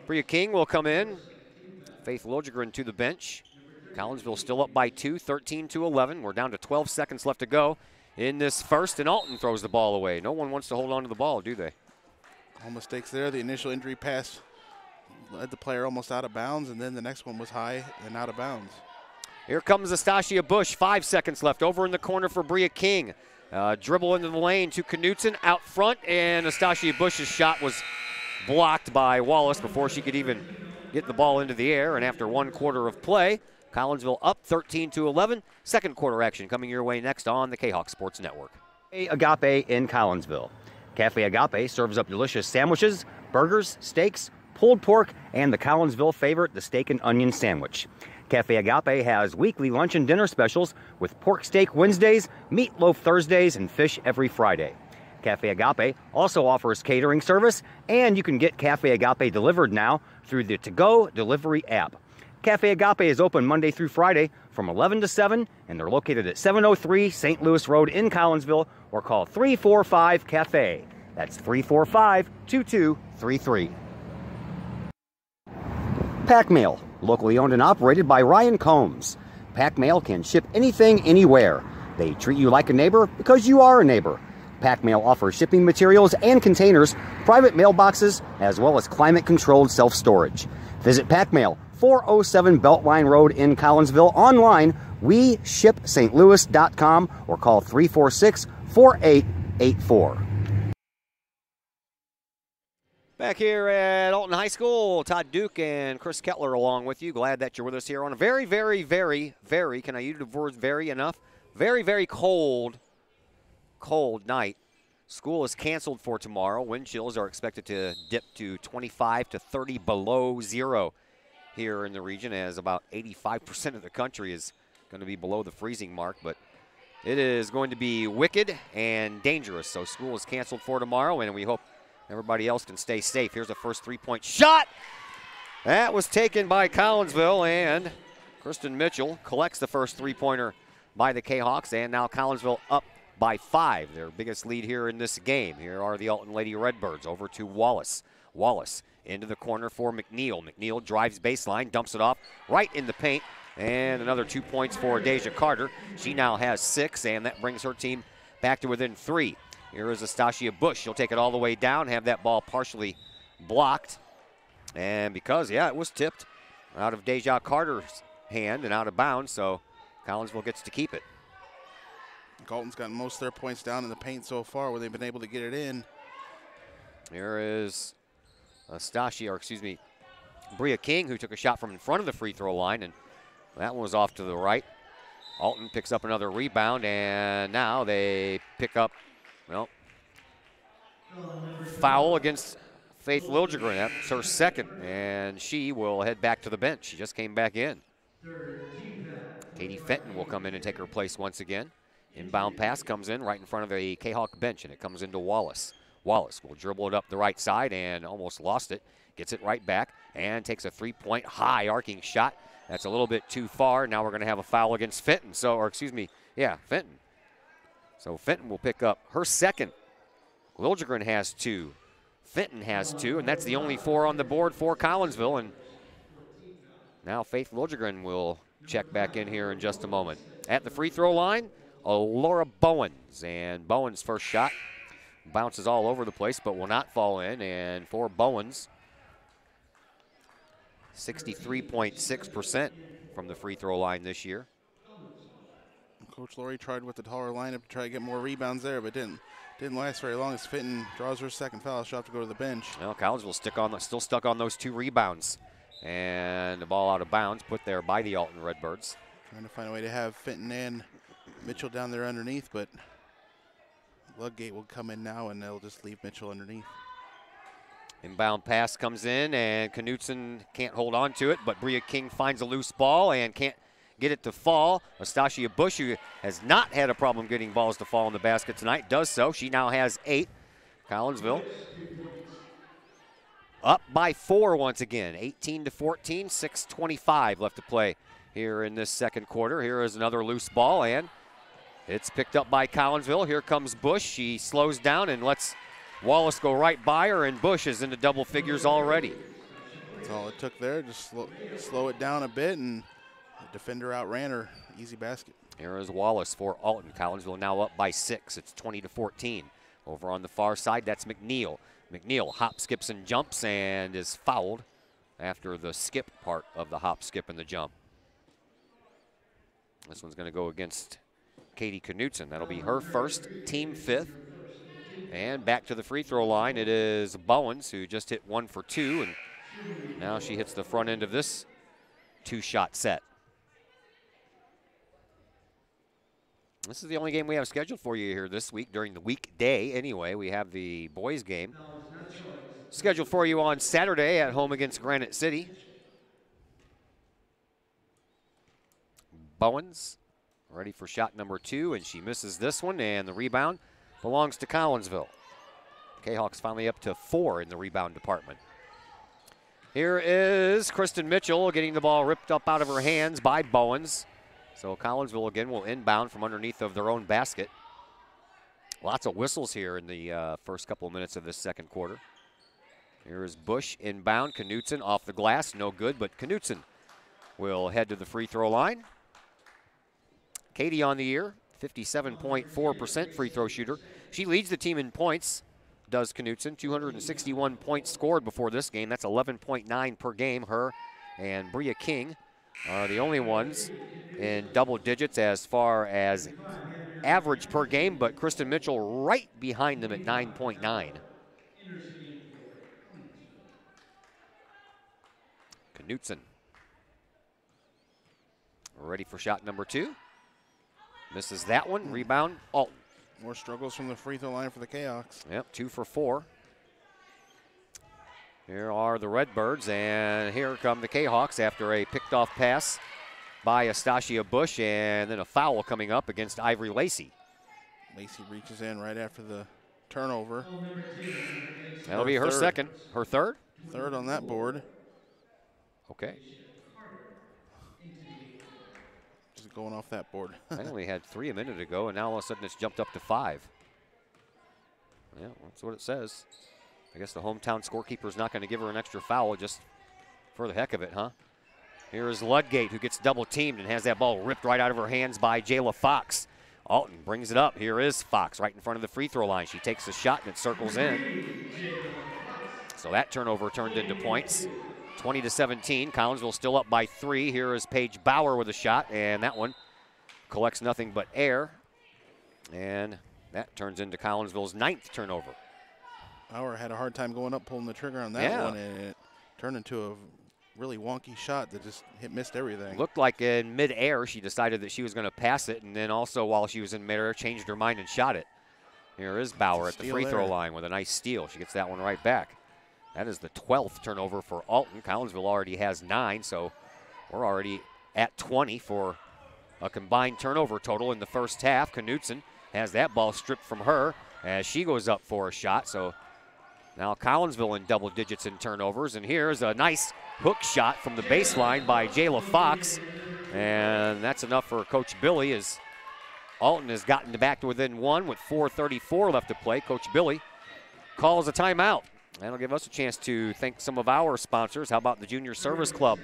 Bria King will come in. Faith Liljegren to the bench. Collinsville still up by 2, 13-11. We're down to 12 seconds left to go in this first, and Alton throws the ball away. No one wants to hold on to the ball, do they? All mistakes there. The initial injury pass led the player almost out of bounds, and then the next one was high and out of bounds. Here comes Nastasia Bush, 5 seconds left. Over in the corner for Bria King. Dribble into the lane to Knutson out front, and Nastasia Bush's shot was blocked by Wallace before she could even get the ball into the air. And after 1 quarter of play, Collinsville up 13-11. Second quarter action coming your way next on the Kahok Sports Network. Agape in Collinsville. Cafe Agape serves up delicious sandwiches, burgers, steaks, pulled pork, and the Collinsville favorite, the steak and onion sandwich. Cafe Agape has weekly lunch and dinner specials with pork steak Wednesdays, meatloaf Thursdays, and fish every Friday. Cafe Agape also offers catering service, and you can get Cafe Agape delivered now through the To-Go delivery app. Cafe Agape is open Monday through Friday from 11 to 7, and they're located at 703 St. Louis Road in Collinsville, or call 345-CAFE. That's 345-2233. Pack Mail, locally owned and operated by Ryan Combs. Pack Mail can ship anything, anywhere. They treat you like a neighbor because you are a neighbor. Pack Mail offers shipping materials and containers, private mailboxes, as well as climate-controlled self-storage. Visit Pack Mail, 407 Beltline Road in Collinsville, online, WeShipSt.Louis.com, or call 346-4884. Back here at Alton High School, Todd Duke and Chris Kettler along with you. Glad that you're with us here on a very, very, very, very, can I use the word very enough? Very, very cold night. School is canceled for tomorrow. Wind chills are expected to dip to 25 to 30 below zero here in the region, as about 85% of the country is going to be below the freezing mark. But it is going to be wicked and dangerous. So school is canceled for tomorrow, and we hope everybody else can stay safe. Here's the first three-point shot. That was taken by Collinsville, and Kristen Mitchell collects the first three-pointer by the Kahawks, and now Collinsville up by 5, their biggest lead here in this game. Here are the Alton Lady Redbirds over to Wallace. Wallace into the corner for McNeil. McNeil drives baseline, dumps it off right in the paint, and another 2 points for Deja Carter. She now has 6, and that brings her team back to within 3. Here is Astasia Bush. She'll take it all the way down, have that ball partially blocked. And because, it was tipped out of Deja Carter's hand and out of bounds, so Collinsville gets to keep it. Galton's gotten most of their points down in the paint so far where they've been able to get it in. Here is Bria King, who took a shot from in front of the free throw line, and that one was off to the right. Alton picks up another rebound, and now they pick up, foul against Faith Liljegren. That's her second, and she will head back to the bench. She just came back in. Katie Fenton will come in and take her place once again. Inbound pass comes in right in front of the Kahawk bench, and it comes into Wallace. Wallace will dribble it up the right side and almost lost it. Gets it right back and takes a three-point high arcing shot. That's a little bit too far. Now we're going to have a foul against Fenton. Fenton. So Fenton will pick up her second. Liljegren has 2. Fenton has 2, and that's the only 4 on the board for Collinsville. And now Faith Liljegren will check back in here in just a moment. At the free throw line, Laura Bowens, and Bowens' first shot bounces all over the place but will not fall in, and for Bowens, 63.6% from the free throw line this year. Coach Laurie tried with the taller lineup to try to get more rebounds there, but didn't last very long as Fenton draws her second foul. She'll have to go to the bench. Well, Collinsville still stuck on those 2 rebounds, and the ball out of bounds put there by the Alton Redbirds. Trying to find a way to have Fenton and Mitchell down there underneath, but Ludgate will come in now, and they'll just leave Mitchell underneath. Inbound pass comes in, and Knutson can't hold on to it, but Bria King finds a loose ball and can't get it to fall. Astasia Bush, who has not had a problem getting balls to fall in the basket tonight, does so. She now has 8. Collinsville up by 4 once again, 18-14, 6:25 left to play here in this second quarter. Here is another loose ball, and it's picked up by Collinsville. Here comes Bush. She slows down and lets Wallace go right by her, and Bush is into double figures already. That's all it took there. Just slow it down a bit, and the defender outran her. Easy basket. Here is Wallace for Alton. Collinsville now up by 6. It's 20-14. Over on the far side, that's McNeil. McNeil hop, skips, and jumps, and is fouled after the skip part of the hop, skip, and the jump. This one's going to go against Katie Knutson. That'll be her first, team 5th. And back to the free throw line, it is Bowens, who just hit 1 for 2, and now she hits the front end of this 2-shot set. This is the only game we have scheduled for you here this week during the weekday. Anyway, we have the boys game scheduled for you on Saturday at home against Granite City. Bowens ready for shot number 2, and she misses this one, and the rebound belongs to Collinsville. Kahawks finally up to 4 in the rebound department. Here is Kristen Mitchell getting the ball ripped up out of her hands by Bowens. So Collinsville again will inbound from underneath of their own basket. Lots of whistles here in the first couple of minutes of this second quarter. Here is Bush inbound. Knutson off the glass, no good, but Knutson will head to the free throw line. Katie on the year, 57.4% free throw shooter. She leads the team in points, does Knutson. 261 points scored before this game. That's 11.9 per game. Her and Bria King are the only ones in double digits as far as average per game, but Kristen Mitchell right behind them at 9.9. Knutson. Ready for shot number 2. Misses that one. Rebound, Alton. More struggles from the free throw line for the Kahoks. Yep, 2 for 4. Here are the Redbirds, and here come the Kahawks after a picked off pass by Astasia Bush, and then a foul coming up against Ivory Lacey. Lacey reaches in right after the turnover. That'll be her second. Her third? Third on that board. Okay. Just going off that board. I only had 3 a minute ago, and now all of a sudden it's jumped up to 5. Yeah, that's what it says. I guess the hometown scorekeeper's not going to give her an extra foul just for the heck of it, huh? Here is Ludgate, who gets double teamed and has that ball ripped right out of her hands by Jayla Fox. Alton brings it up. Here is Fox right in front of the free throw line. She takes a shot and it circles in. So that turnover turned into points. 20-17. Collinsville still up by 3. Here is Paige Bauer with a shot, and that one collects nothing but air. And that turns into Collinsville's 9th turnover. Bauer had a hard time going up, pulling the trigger on that one, and it turned into a really wonky shot that just missed everything. Looked like in mid-air she decided that she was going to pass it, and then also while she was in mid-air changed her mind and shot it. Here is Bauer at the free throw line with a nice steal. She gets that one right back. That is the 12th turnover for Alton. Collinsville already has 9, so we're already at 20 for a combined turnover total in the first half. Knutson has that ball stripped from her as she goes up for a shot. So now Collinsville in double digits in turnovers. And here's a nice hook shot from the baseline by Jayla Fox. And that's enough for Coach Billy as Alton has gotten back to within 1 with 4:34 left to play. Coach Billy calls a timeout. That'll give us a chance to thank some of our sponsors. How about the Junior Service Club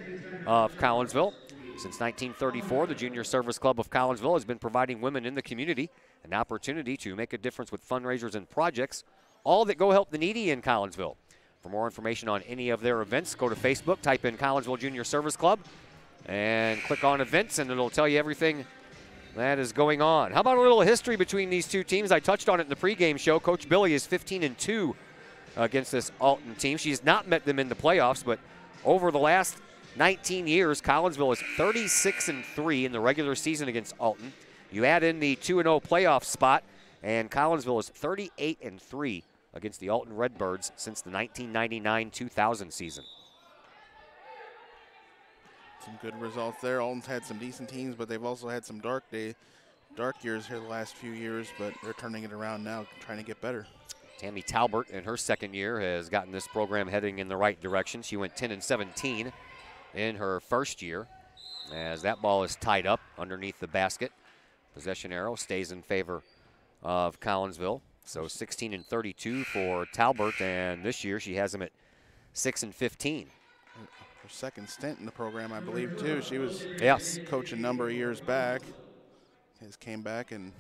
of Collinsville? Since 1934, the Junior Service Club of Collinsville has been providing women in the community an opportunity to make a difference with fundraisers and projects, all that go help the needy in Collinsville. For more information on any of their events, go to Facebook, type in Collinsville Junior Service Club, and click on events, and it'll tell you everything that is going on. How about a little history between these two teams? I touched on it in the pregame show. Coach Billy is 15-2 against this Alton team. She has not met them in the playoffs, but over the last 19 years, Collinsville is 36-3 in the regular season against Alton. You add in the 2-0 playoff spot, and Collinsville is 38-3 against the Alton Redbirds since the 1999-2000 season. Some good results there. Alton's had some decent teams, but they've also had some dark years here the last few years, but they're turning it around now, trying to get better. Tammy Talbert in her second year has gotten this program heading in the right direction. She went 10-17 in her first year as that ball is tied up underneath the basket. Possession arrow stays in favor of Collinsville. So 16-32 for Talbert, and this year she has them at 6-15. Her second stint in the program, I believe, too. She was coaching a number of years back. Has came back and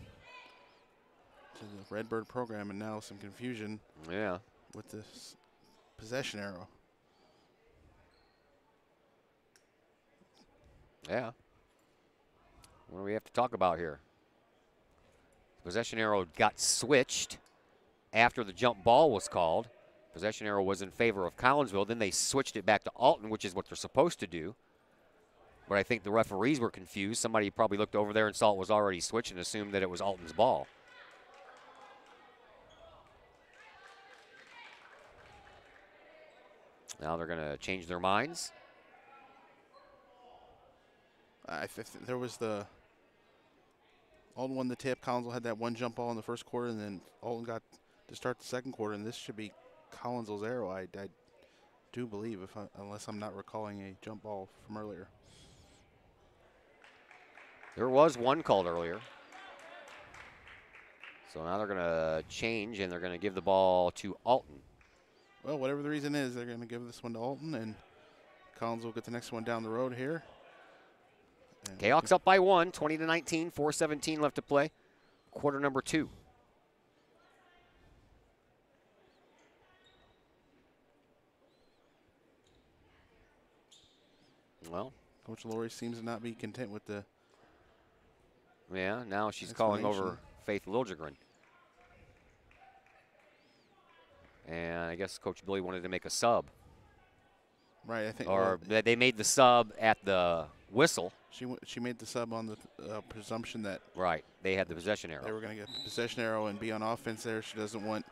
to the Redbird program, and now some confusion with this possession arrow. Yeah. What do we have to talk about here? The possession arrow got switched after the jump ball was called. Possession arrow was in favor of Collinsville. Then they switched it back to Alton, which is what they're supposed to do. But I think the referees were confused. Somebody probably looked over there and saw it was already switched and assumed that it was Alton's ball. Now they're going to change their minds. There was Alton won the tip. Collinsville had that one jump ball in the first quarter, and then Alton got to start the second quarter, and this should be Collinsville's arrow. I do believe, unless I'm not recalling a jump ball from earlier. There was one called earlier. So now they're going to change, and they're going to give the ball to Alton. Well, whatever the reason is, they're going to give this one to Alton, and Collinsville will get the next one down the road here. Kahawks up by 1, 20-19, 4:17 left to play. Quarter number 2. Well, Coach Laurie seems to not be content with the. Yeah, now she's calling over Faith Liljegren. And I guess Coach Billy wanted to make a sub. Right, I think. Or they made the sub at the whistle. She made the sub on the presumption that Right, they had the possession arrow. they were going to get the possession arrow and be on offense there. She doesn't want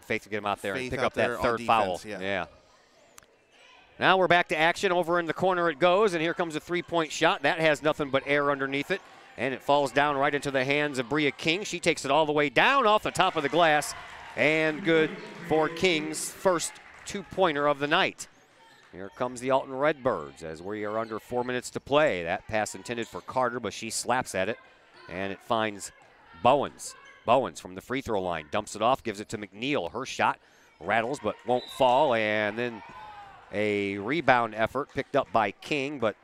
Faith to get him out there and Faith pick out up that there on third foul. defense, yeah. Now we're back to action. Over in the corner it goes, and here comes a three-point shot. That has nothing but air underneath it, and it falls down right into the hands of Bria King. She takes it all the way down off the top of the glass, and good for King's first two-pointer of the night. Here comes the Alton Redbirds as we are under 4 minutes to play. That pass intended for Carter, but she slaps at it, and it finds Bowens. Bowens from the free throw line dumps it off, gives it to McNeil. Her shot rattles but won't fall, and then a rebound effort picked up by King, but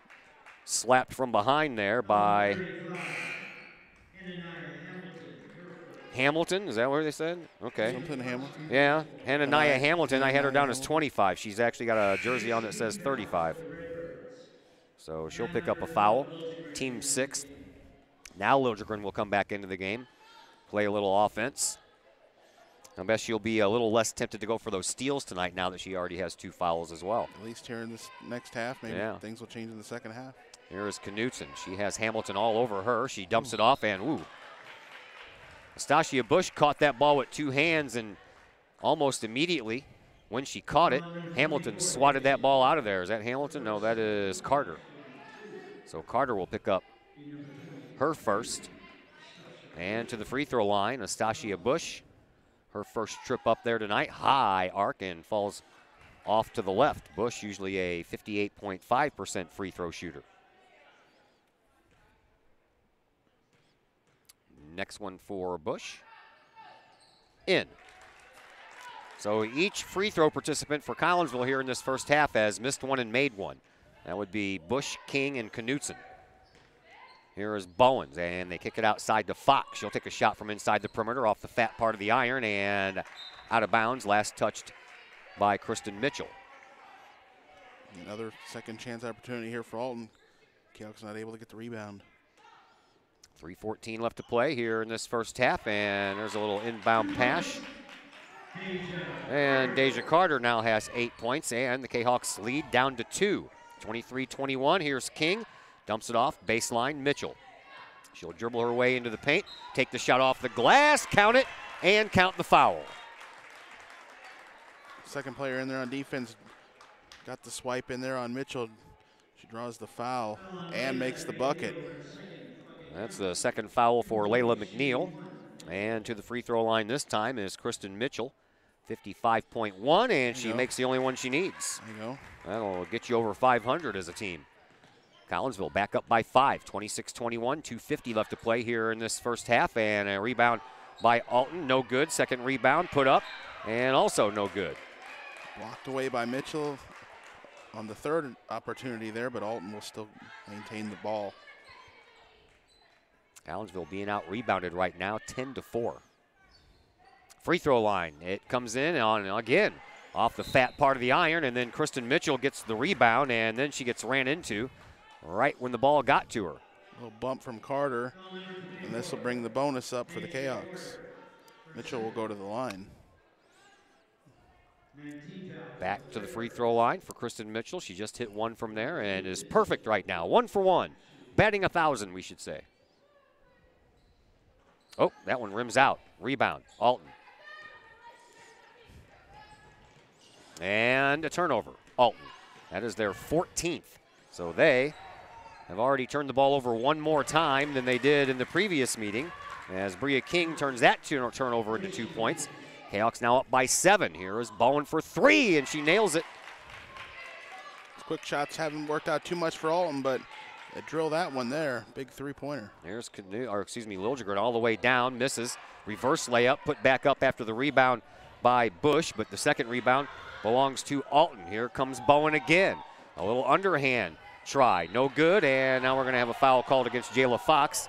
slapped from behind there by Hamilton. Is that what they said? Okay. Something Hamilton? Yeah, Hananiah Hamilton. I had her down as 25. She's actually got a jersey on that says 35. So she'll pick up a foul. Team sixth. Now Liljegren will come back into the game, play a little offense. I bet she'll be a little less tempted to go for those steals tonight now that she already has 2 fouls as well. At least here in this next half, maybe things will change in the second half. Here is Knutson. She has Hamilton all over her. She dumps it off, and woo. Nastasia Bush caught that ball with 2 hands, and almost immediately when she caught it, Hamilton swatted that ball out of there. Is that Hamilton? No, that is Carter. So Carter will pick up her first. And to the free throw line, Nastasia Bush. Her first trip up there tonight, high arc, and falls off to the left. Bush usually a 58.5% free throw shooter. Next one for Bush. In. So each free throw participant for Collinsville here in this first half has missed one and made one. That would be Bush, King, and Knutson. Here is Bowens, and they kick it outside to Fox. She'll take a shot from inside the perimeter off the fat part of the iron and out of bounds, last touched by Kristen Mitchell. Another second chance opportunity here for Alton. Kahok's not able to get the rebound. 3:14 left to play here in this first half, and there's a little inbound pass. And Deja Carter now has 8 points, and the Kahawks lead down to 2. 23-21, here's King. Dumps it off, baseline, Mitchell. She'll dribble her way into the paint, take the shot off the glass, count it, and count the foul. Second player in there on defense got the swipe in there on Mitchell. She draws the foul and makes the bucket. That's the second foul for Layla McNeil. And to the free throw line this time is Kristen Mitchell, 55.1, and she makes the only one she needs. There you go. That'll get you over 500 as a team. Collinsville back up by 5, 26-21, 2:50 left to play here in this first half, and a rebound by Alton, no good. Second rebound put up, and also no good. Blocked away by Mitchell on the third opportunity there, but Alton will still maintain the ball. Collinsville being out rebounded right now, 10-4. Free throw line, it comes in on again off the fat part of the iron, and then Kristen Mitchell gets the rebound, and then she gets ran into right when the ball got to her. A little bump from Carter, and this will bring the bonus up for the Kahawks. Mitchell will go to the line. Back to the free throw line for Kristen Mitchell. She just hit one from there and is perfect right now. 1 for 1. Batting 1,000, we should say. Oh, that one rims out. Rebound, Alton. And a turnover, Alton. That is their 14th. So they have already turned the ball over one more time than they did in the previous meeting, as Bria King turns that turnover into 2 points. Kahawks now up by 7. Here is Bowen for 3, and she nails it. Quick shots haven't worked out too much for Alton, but they drill that one there. Big three-pointer. There's Liljegren all the way down, misses. Reverse layup, put back up after the rebound by Bush, but the second rebound belongs to Alton. Here comes Bowen again. A little underhand try, no good, and now we're going to have a foul called against Jayla Fox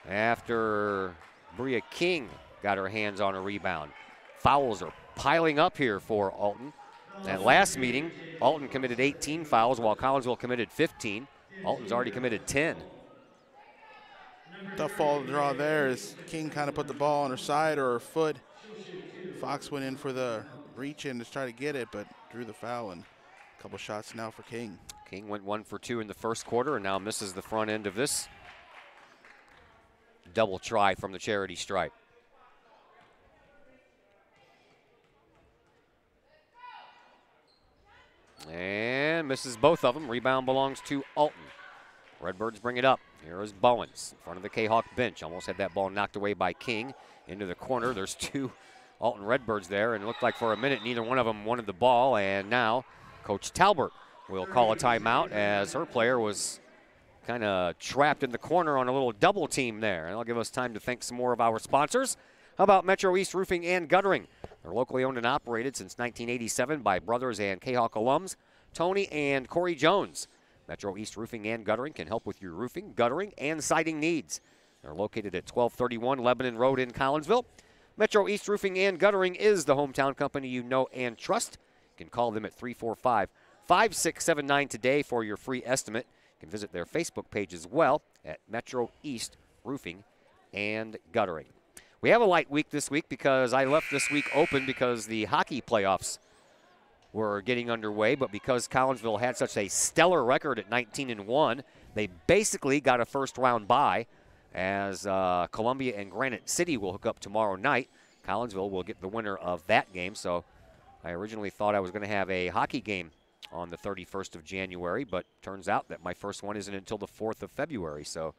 after Bria King got her hands on a rebound. Fouls are piling up here for Alton. At last meeting, Alton committed 18 fouls while Collinsville committed 15. Alton's already committed 10. Tough foul to draw there as King kind of put the ball on her side or her foot. Fox went in for the reach in to try to get it, but drew the foul, and a couple shots now for King. King went 1 for 2 in the first quarter and now misses the front end of this double try from the charity stripe. And misses both of them. Rebound belongs to Alton. Redbirds bring it up. Here is Bowens in front of the Kahok bench. Almost had that ball knocked away by King into the corner. There's 2 Alton Redbirds there, and it looked like for a minute neither one of them wanted the ball. And now Coach Talbert will call a timeout as her player was kind of trapped in the corner on a little double team there. And that'll give us time to thank some more of our sponsors. How about Metro East Roofing and Guttering? They're locally owned and operated since 1987 by brothers and Kahok alums, Tony and Corey Jones. Metro East Roofing and Guttering can help with your roofing, guttering, and siding needs. They're located at 1231 Lebanon Road in Collinsville. Metro East Roofing and Guttering is the hometown company you know and trust. You can call them at 345-5679 today for your free estimate. You can visit their Facebook page as well at Metro East Roofing and Guttering. We have a light week this week because I left this week open because the hockey playoffs were getting underway, but because Collinsville had such a stellar record at 19-1, they basically got a first-round bye as Columbia and Granite City will hook up tomorrow night. Collinsville will get the winner of that game, so I originally thought I was going to have a hockey game on the 31st of January, but turns out that my first one isn't until the 4th of February, so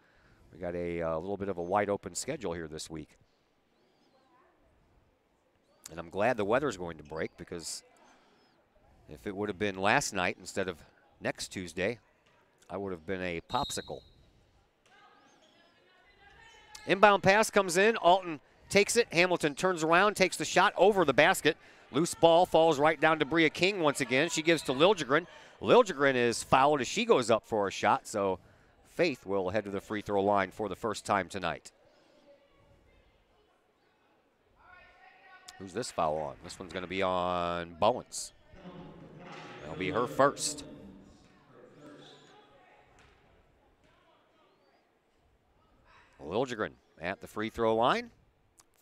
we got a little bit of a wide-open schedule here this week. And I'm glad the weather's going to break because if it would have been last night instead of next Tuesday, I would have been a popsicle. Inbound pass comes in. Alton takes it. Hamilton turns around, takes the shot over the basket. Loose ball falls right down to Bria King once again. She gives to Liljegren. Liljegren is fouled as she goes up for a shot, so Faith will head to the free throw line for the first time tonight. Who's this foul on? This one's going to be on Bowens. That'll be her first. Liljegren at the free throw line.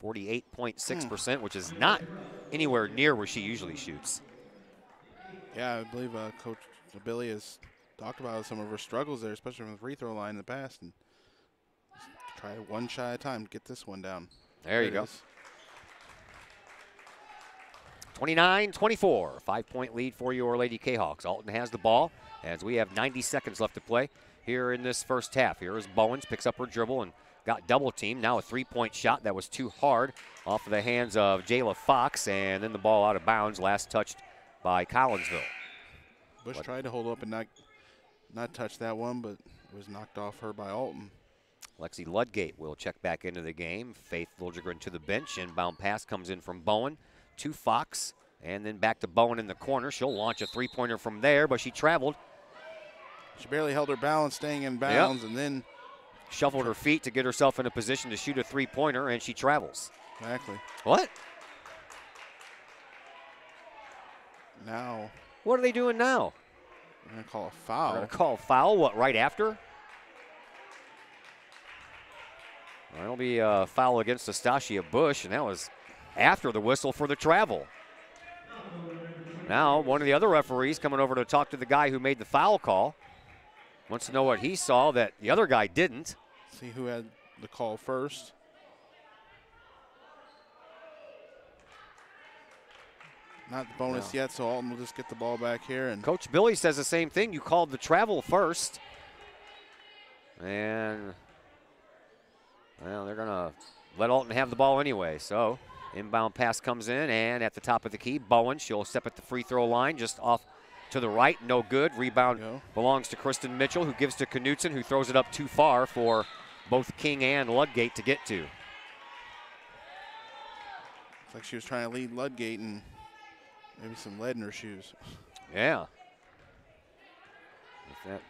48.6%, which is not anywhere near where she usually shoots. Yeah, I believe Coach Billy has talked about some of her struggles there, especially from the free throw line in the past. And try one shot at a time to get this one down. There you go. 29-24, 5-point lead for your Lady Kahawks. Alton has the ball as we have 90 seconds left to play here in this first half. Here is Bowens, picks up her dribble and got double teamed. Now a three-point shot that was too hard off of the hands of Jayla Fox, and then the ball out of bounds, last touched by Collinsville. Bush tried to hold up and not touch that one, but it was knocked off her by Alton. Lexi Ludgate will check back into the game. Faith Liljegren to the bench. Inbound pass comes in from Bowen to Fox, and then back to Bowen in the corner. She'll launch a three-pointer from there, but she traveled. She barely held her balance staying in bounds, and then shuffled her feet to get herself in a position to shoot a three-pointer, and she travels. Exactly. What? Now. What are they doing now? They're going to call a foul. They're going to call a foul, what, right after? That'll be a foul against Astasia Bush, and that was after the whistle for the travel. Now, one of the other referees coming over to talk to the guy who made the foul call. Wants to know what he saw that the other guy didn't. See who had the call first. Not the bonus yet, so Alton will just get the ball back here. And Coach Billy says the same thing. You called the travel first. And, well, they're going to let Alton have the ball anyway. So, inbound pass comes in, and at the top of the key, Bowen, she'll step at the free throw line just off to the right, no good. Rebound belongs to Kristen Mitchell, who gives to Knutson, who throws it up too far for both King and Ludgate to get to. Looks like she was trying to lead Ludgate and maybe some lead in her shoes. Yeah. If that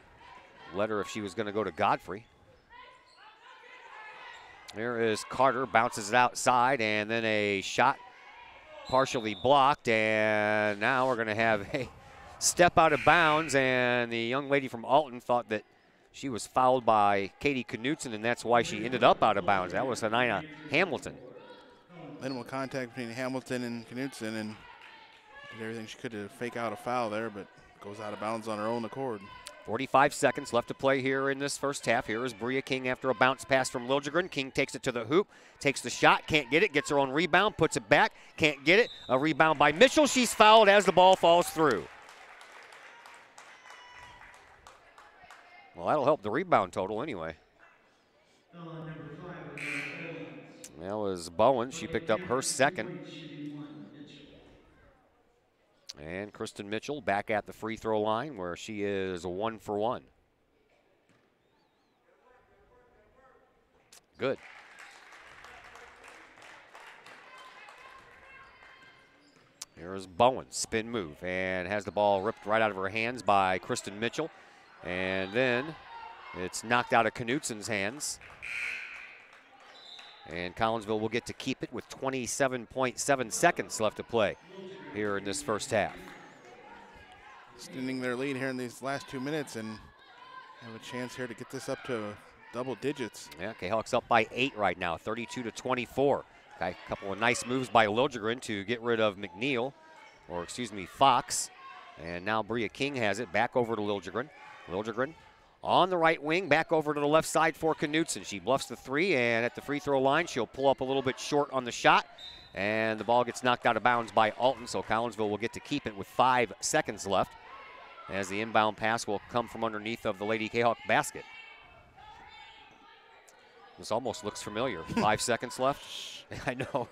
led her if she was going to go to Godfrey. There is Carter, bounces it outside, and then a shot partially blocked, and now we're going to have a step out of bounds, and the young lady from Alton thought that she was fouled by Katie Knutson, and that's why she ended up out of bounds. That was Hanina Hamilton. Minimal contact between Hamilton and Knutson, and Did everything she could to fake out a foul there, but goes out of bounds on her own accord. 45 seconds left to play here in this first half. Here is Bria King after a bounce pass from Liljegren. King takes it to the hoop, takes the shot, can't get it, gets her own rebound, puts it back, can't get it. A rebound by Mitchell. She's fouled as the ball falls through. Well, that'll help the rebound total anyway. That was Bowen. She picked up her second. And Kristen Mitchell back at the free throw line where she is 1 for 1. Good. Here's Bowen, spin move, and has the ball ripped right out of her hands by Kristen Mitchell. And then it's knocked out of Knutsen's hands. And Collinsville will get to keep it with 27.7 seconds left to play here in this first half. Extending their lead here in these last 2 minutes and have a chance here to get this up to double digits. Yeah, Kahok's up by 8 right now, 32-24. Okay, a couple of nice moves by Liljegren to get rid of McNeil, or excuse me, Fox. And now Bria King has it back over to Liljegren. Liljegren on the right wing, back over to the left side for Knutsen. She bluffs the three, and at the free throw line, she'll pull up a little bit short on the shot. And the ball gets knocked out of bounds by Alton, so Collinsville will get to keep it with 5 seconds left as the inbound pass will come from underneath of the Lady Kahok basket. This almost looks familiar. 5 seconds left. I know.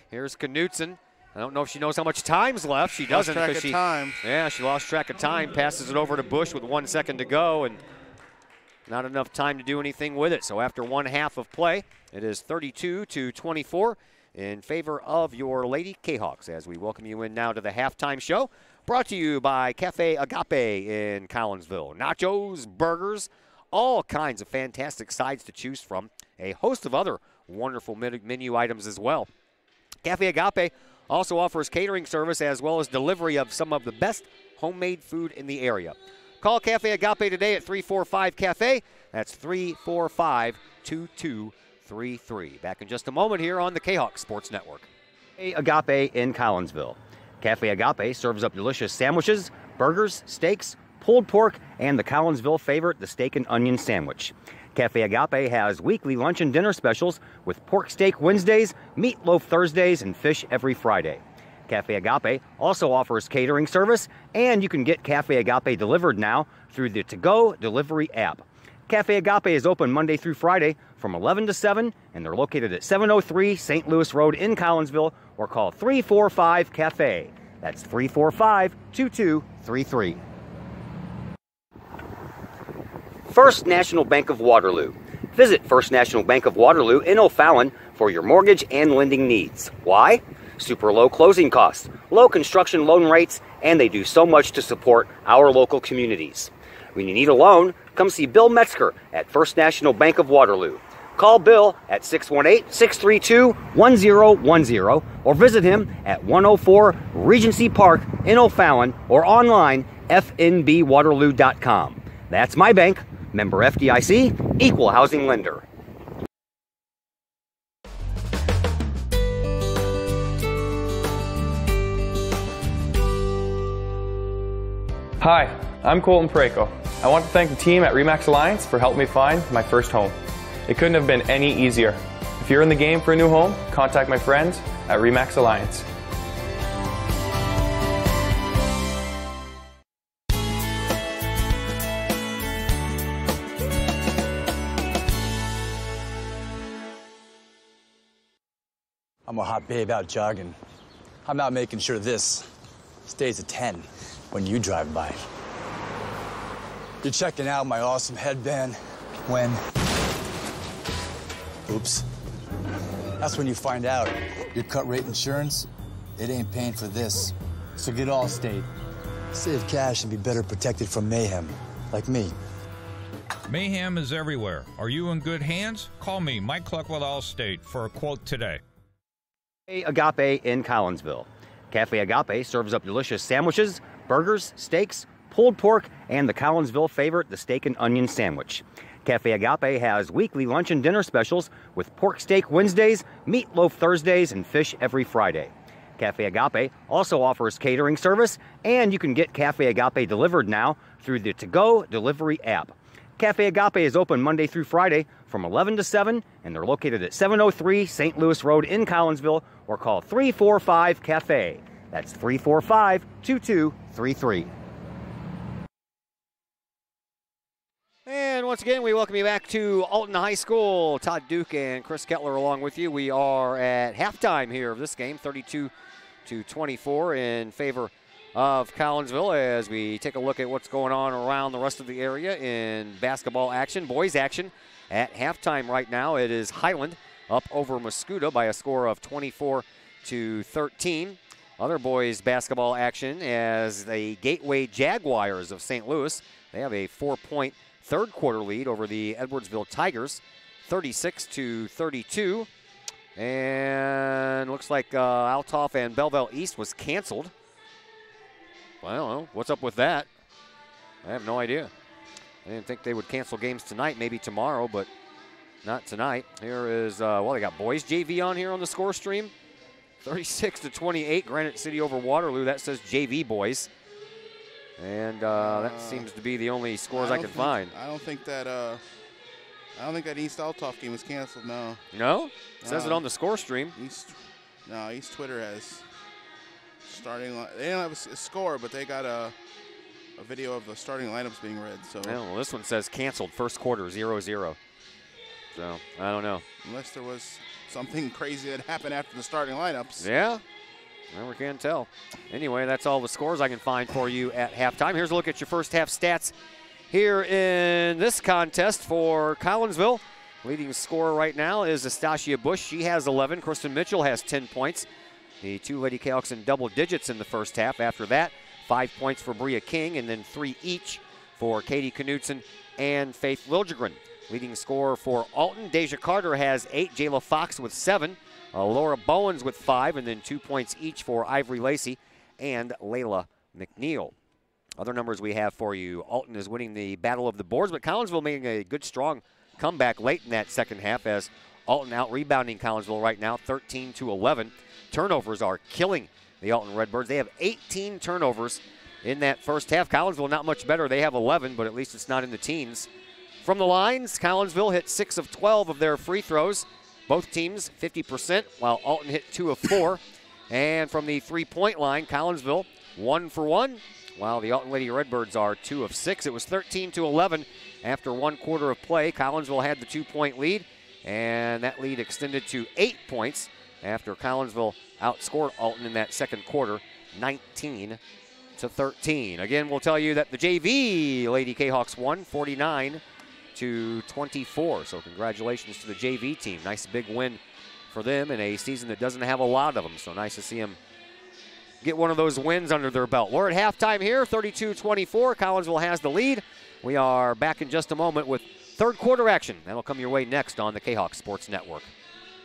Here's Knutsen. I don't know if she knows how much time's left. She doesn't. Lost track of time. Yeah, she lost track of time. Passes it over to Bush with 1 second to go, and not enough time to do anything with it. So after 1 half of play, it is 32-24 in favor of your Lady Kahawks as we welcome you in now to the halftime show. Brought to you by Cafe Agape in Collinsville. Nachos, burgers, all kinds of fantastic sides to choose from. A host of other wonderful menu items as well. Cafe Agape also offers catering service as well as delivery of some of the best homemade food in the area. Call Cafe Agape today at 345-CAFE. That's 345-2233. Back in just a moment here on the Kahok Sports Network. Cafe Agape in Collinsville. Cafe Agape serves up delicious sandwiches, burgers, steaks, pulled pork, and the Collinsville favorite, the steak and onion sandwich. Cafe Agape has weekly lunch and dinner specials with pork steak Wednesdays, meatloaf Thursdays, and fish every Friday. Cafe Agape also offers catering service, and you can get Cafe Agape delivered now through the To-Go delivery app. Cafe Agape is open Monday through Friday from 11 to 7, and they're located at 703 St. Louis Road in Collinsville, or call 345-CAFE. That's 345-2233. First National Bank of Waterloo. Visit First National Bank of Waterloo in O'Fallon for your mortgage and lending needs. Why? Super low closing costs, low construction loan rates, and they do so much to support our local communities. When you need a loan, come see Bill Metzger at First National Bank of Waterloo. Call Bill at 618-632-1010 or visit him at 104 Regency Park in O'Fallon or online fnbwaterloo.com. That's my bank, member FDIC, equal housing lender. Hi, I'm Colton Pareko. I want to thank the team at RE/MAX Alliance for helping me find my first home. It couldn't have been any easier. If you're in the game for a new home, contact my friends at RE/MAX Alliance. I'm a hot babe out jogging. I'm out making sure this stays a 10 when you drive by. You're checking out my awesome headband when... Oops. That's when you find out your cut rate insurance, it ain't paying for this. So get Allstate. Save cash and be better protected from mayhem, like me. Mayhem is everywhere. Are you in good hands? Call me, Mike Cluck with Allstate, for a quote today. Cafe Agape in Collinsville. Cafe Agape serves up delicious sandwiches, burgers, steaks, pulled pork, and the Collinsville favorite, the steak and onion sandwich. Cafe Agape has weekly lunch and dinner specials with pork steak Wednesdays, meatloaf Thursdays, and fish every Friday. Cafe Agape also offers catering service, and you can get Cafe Agape delivered now through the to-go delivery app. Cafe Agape is open Monday through Friday from 11 to 7, and they're located at 703 St. Louis Road in Collinsville, or call 345-CAFE. That's 345-2233. And once again, we welcome you back to Alton High School. Todd Duke and Chris Kettler along with you. We are at halftime here of this game, 32-24 in favor of Collinsville, as we take a look at what's going on around the rest of the area in basketball action, boys action. At halftime right now, it is Highland up over Mascoutah by a score of 24-13. Other boys basketball action as the Gateway Jaguars of St. Louis. They have a 4-point third quarter lead over the Edwardsville Tigers, 36-32. And looks like Altoff and Belleville East was canceled. Well, I don't know. What's up with that? I have no idea. I didn't think they would cancel games tonight, maybe tomorrow, but not tonight. Here is, well, they got boys JV on here on the score stream. 36-28, Granite City over Waterloo. That says JV boys. And that seems to be the only scores I could find. I don't think that East Altoff game was canceled. No. No? It says it on the score stream. East Twitter has starting. They don't have a score, but they got a video of the starting lineups being read. So. Well, this one says canceled first quarter 0-0. So I don't know. Unless there was something crazy that happened after the starting lineups. Yeah. Never can tell. Anyway, that's all the scores I can find for you at halftime. Here's a look at your first half stats here in this contest for Collinsville. Leading scorer right now is Astasia Bush. She has 11. Kristen Mitchell has 10 points. The two Lady Kahawks in double digits in the first half. After that, 5 points for Bria King, and then 3 each for Katie Knudsen and Faith Liljegren. Leading scorer for Alton, Deja Carter has 8. Jayla Fox with 7. Laura Bowens with 5, and then 2 points each for Ivory Lacey and Layla McNeil. Other numbers we have for you: Alton is winning the battle of the boards, but Collinsville making a good, strong comeback late in that second half as Alton out-rebounding Collinsville right now, 13-11. Turnovers are killing the Alton Redbirds. They have 18 turnovers in that first half. Collinsville not much better. They have 11, but at least it's not in the teens. From the lines, Collinsville hit 6 of 12 of their free throws. Both teams 50%, while Alton hit 2 of 4. And from the three-point line, Collinsville 1 for 1, while the Alton Lady Redbirds are 2 of 6. It was 13-11 after 1 quarter of play. Collinsville had the 2-point lead, and that lead extended to 8 points after Collinsville outscored Alton in that second quarter, 19-13. Again, we'll tell you that the JV Lady Kahawks won 49-24. So congratulations to the JV team. Nice big win for them in a season that doesn't have a lot of them. So nice to see them get one of those wins under their belt. We're at halftime here, 32-24. Collinsville has the lead. We are back in just a moment with third quarter action. That'll come your way next on the Kahok Sports Network.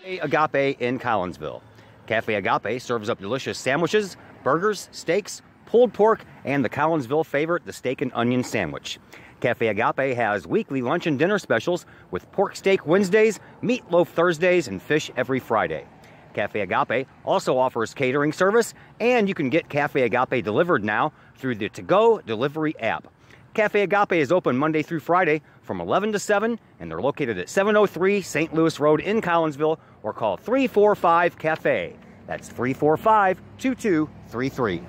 Agape in Collinsville. Cafe Agape serves up delicious sandwiches, burgers, steaks, pulled pork, and the Collinsville favorite, the steak and onion sandwich. Cafe Agape has weekly lunch and dinner specials with pork steak Wednesdays, meatloaf Thursdays, and fish every Friday. Cafe Agape also offers catering service, and you can get Cafe Agape delivered now through the to-go delivery app. Cafe Agape is open Monday through Friday from 11 to 7, and they're located at 703 St. Louis Road in Collinsville, or call 345-CAFE. That's 345-2233.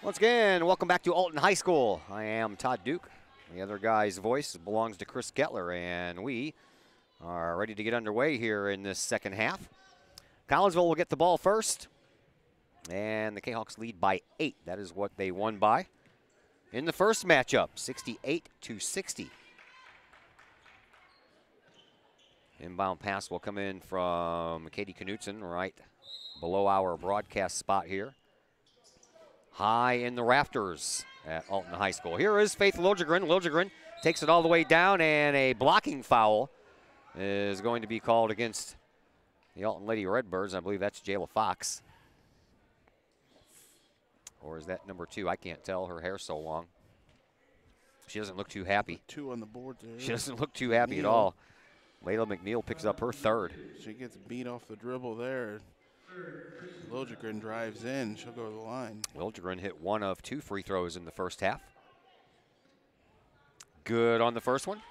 Once again, welcome back to Alton High School. I am Todd Duke. The other guy's voice belongs to Chris Gettler, and we are ready to get underway here in this second half. Collinsville will get the ball first, and the Kahawks lead by 8. That is what they won by in the first matchup, 68-60. Inbound pass will come in from Katie Knutson right below our broadcast spot here. High in the rafters at Alton High School. Here is Faith Liljegren. Liljegren takes it all the way down, and a blocking foul is going to be called against the Alton Lady Redbirds. I believe that's Jayla Fox. Or is that number 2? I can't tell. Her hair's so long. She doesn't look too happy. 2 on the board there. She doesn't look too happy at all. Layla McNeil picks up her 3rd. She gets beat off the dribble there. Liljegren drives in. She'll go to the line. Liljegren hit 1 of 2 free throws in the first half. Good on the first one.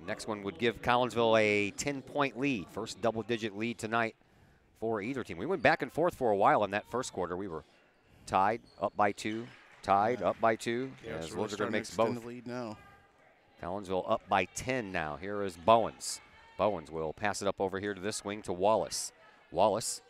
Next one would give Collinsville a 10-point lead. First double-digit lead tonight for either team. We went back and forth for a while in that first quarter. We were tied, up by 2, tied, up by 2. Yeah, as so we're Liljegren makes starting both. to extend the lead now. Collinsville up by 10 now. Here is Bowens. Bowens will pass it up over here to this wing to Wallace. Wallace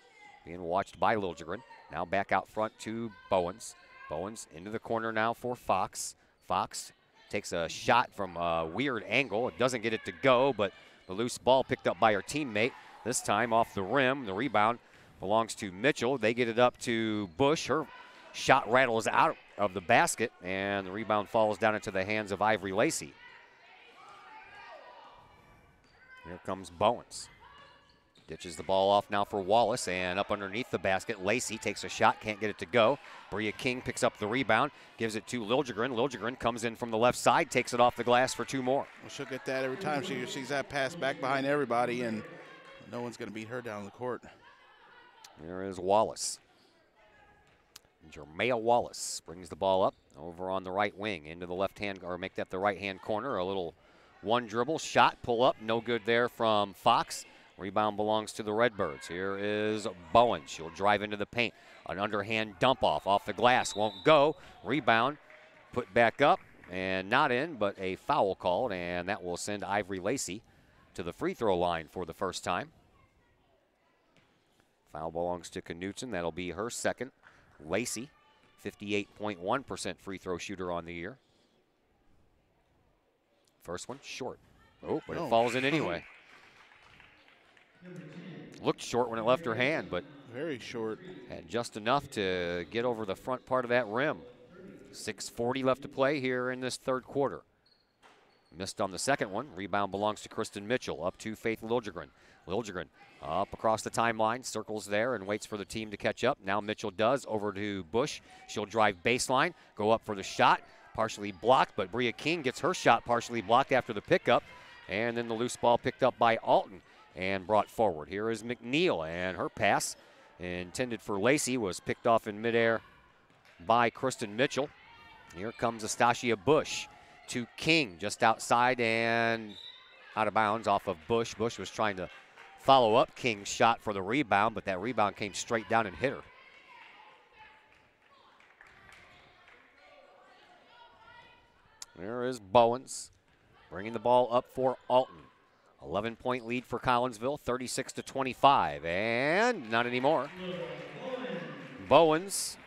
being watched by Liljegren. Now back out front to Bowens. Bowens into the corner now for Fox. Fox takes a shot from a weird angle. It doesn't get it to go, but the loose ball picked up by her teammate. This time off the rim. The rebound belongs to Mitchell. They get it up to Bush. Her shot rattles out of the basket, and the rebound falls down into the hands of Ivory Lacey. Here comes Bowens. Ditches the ball off now for Wallace, and up underneath the basket, Lacey takes a shot, can't get it to go. Bria King picks up the rebound, gives it to Liljegren. Liljegren comes in from the left side, takes it off the glass for 2 more. Well, she'll get that every time. She sees that pass back behind everybody, and no one's going to beat her down the court. There is Wallace. Jermea Wallace brings the ball up over on the right wing into the left hand, or make that the right hand corner. A little one dribble shot, pull up, no good there from Fox. Rebound belongs to the Redbirds. Here is Bowen. She'll drive into the paint. An underhand dump off the glass, won't go. Rebound put back up and not in, but a foul called, and that will send Ivory Lacey to the free throw line for the first time. Foul belongs to Knutson. That'll be her 2nd. Lacey, 58.1% free throw shooter on the year. First one, short. Oh, but it falls in anyway. Looked short when it left her hand, but very short. Had just enough to get over the front part of that rim. 6:40 left to play here in this 3rd quarter. Missed on the second one. Rebound belongs to Kristen Mitchell. Up to Faith Liljegren. Liljegren up across the timeline, circles there and waits for the team to catch up. Now Mitchell does, over to Bush. She'll drive baseline, go up for the shot. Partially blocked, but Bria King gets her shot partially blocked after the pickup. And then the loose ball picked up by Alton and brought forward. Here is McNeil, and her pass intended for Lacey was picked off in midair by Kristen Mitchell. Here comes Astasia Bush to King, just outside and out of bounds off of Bush. Bush was trying to follow up King's shot for the rebound, but that rebound came straight down and hit her. There is Bowens bringing the ball up for Alton. 11-point lead for Collinsville, 36-25, and not anymore. Bowens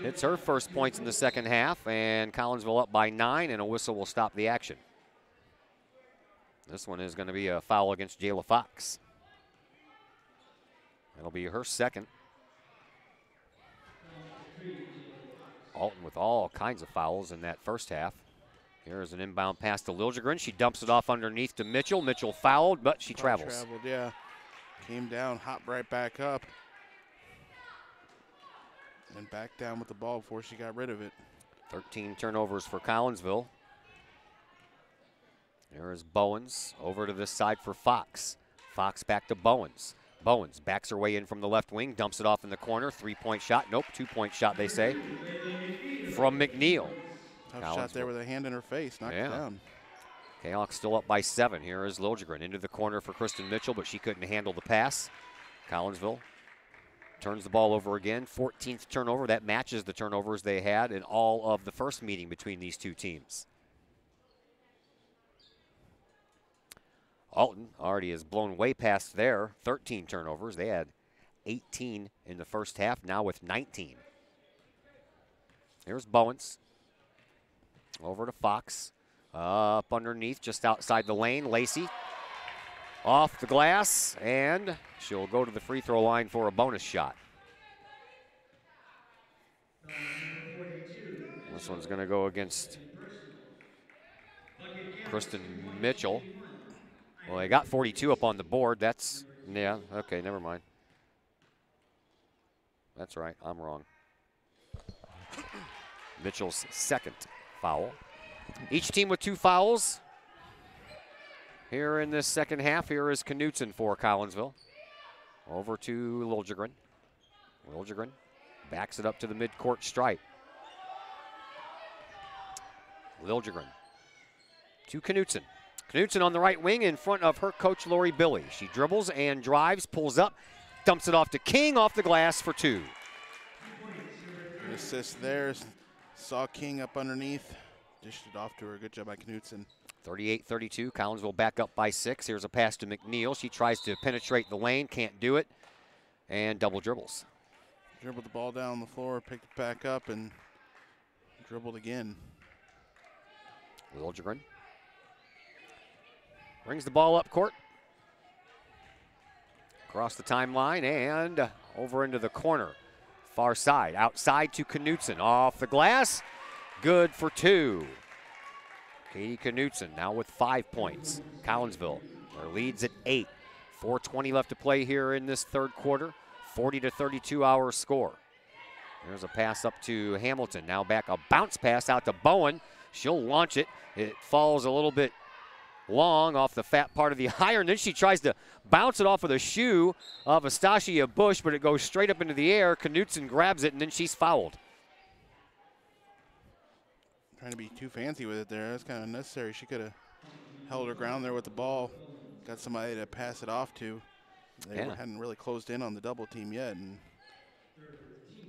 hits her first points in the second half, and Collinsville up by 9, and a whistle will stop the action. This one is going to be a foul against Jayla Fox. It'll be her 2nd. Alton with all kinds of fouls in that first half. Here's an inbound pass to Liljegren. She dumps it off underneath to Mitchell. Mitchell fouled, but she travels. Traveled, yeah. Came down, hopped right back up. And back down with the ball before she got rid of it. 13 turnovers for Collinsville. There is Bowens over to this side for Fox. Fox back to Bowens. Bowens backs her way in from the left wing, dumps it off in the corner. 3-point shot. Nope, 2-point shot, they say, from McNeil. Tough shot there with a hand in her face. Knocked it down. Kahok still up by 7. Here is Liljegren into the corner for Kristen Mitchell, but she couldn't handle the pass. Collinsville turns the ball over again. 14th turnover. That matches the turnovers they had in all of the first meeting between these two teams. Alton already has blown way past their 13 turnovers. They had 18 in the first half, now with 19. Here's Bowens. Over to Fox. Up underneath, just outside the lane. Lacey off the glass, and she'll go to the free throw line for a bonus shot. This one's going to go against Kristen Mitchell. Well, they got 42 up on the board. That's, yeah, okay, never mind. That's right, I'm wrong. Mitchell's second foul. Each team with 2 fouls. Here in this second half, here is Knutson for Collinsville. Over to Liljegren. Liljegren backs it up to the midcourt stripe. Liljegren to Knutson. Knutson on the right wing in front of her coach, Lori Billy. She dribbles and drives, pulls up, dumps it off to King off the glass for 2. Good assist there. Saw King up underneath. Dished it off to her. Good job by Knutson. 38-32. Collinsville back up by 6. Here's a pass to McNeil. She tries to penetrate the lane, can't do it, and double dribbles. Dribbled the ball down the floor, picked it back up, and dribbled again. Liljegren brings the ball up court. Across the timeline and over into the corner. Far side, outside to Knutson. Off the glass, good for 2. Katie Knutson now with 5 points. Collinsville, their lead's at 8. 4:20 left to play here in this third quarter. 40-32 our score. There's a pass up to Hamilton. Now back, a bounce pass out to Bowen. She'll launch it. It falls a little bit long off the fat part of the iron. Then she tries to bounce it off of the shoe of Astasia Bush, but it goes straight up into the air. Knutson grabs it, and then she's fouled. Trying to be too fancy with it there. That's kind of unnecessary. She could have held her ground there with the ball. Got somebody to pass it off to. They hadn't really closed in on the double team yet, and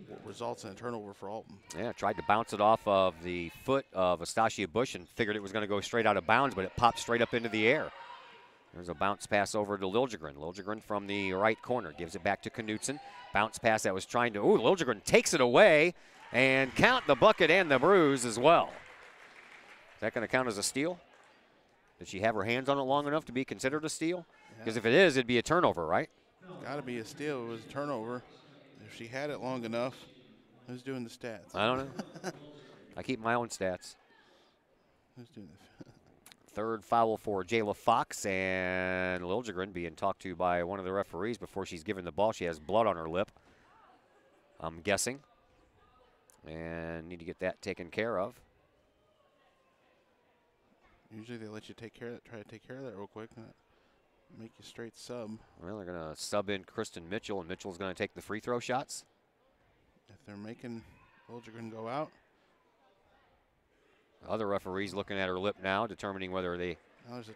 what results in a turnover for Alton. Yeah, tried to bounce it off of the foot of Astasia Bush and figured it was going to go straight out of bounds, but it popped straight up into the air. There's a bounce pass over to Liljegren. Liljegren from the right corner gives it back to Knutson. Bounce pass that was trying to, Liljegren takes it away and count the bucket and the bruise as well. Is that going to count as a steal? Did she have her hands on it long enough to be considered a steal? Because if it is, it'd be a turnover, right? Got to be a steal. It was a turnover. If she had it long enough, who's doing the stats? I don't know. I keep my own stats. Who's doing this? Third foul for Jayla Fox, and Liljegren being talked to by one of the referees before she's given the ball. She has blood on her lip, I'm guessing, and need to get that taken care of. Usually they let you take care of that, try to take care of that real quick. Make you straight sub. Well, they're going to sub in Kristen Mitchell, and Mitchell's going to take the free throw shots. If they're making Liljegren go out. Other referees looking at her lip now, determining whether they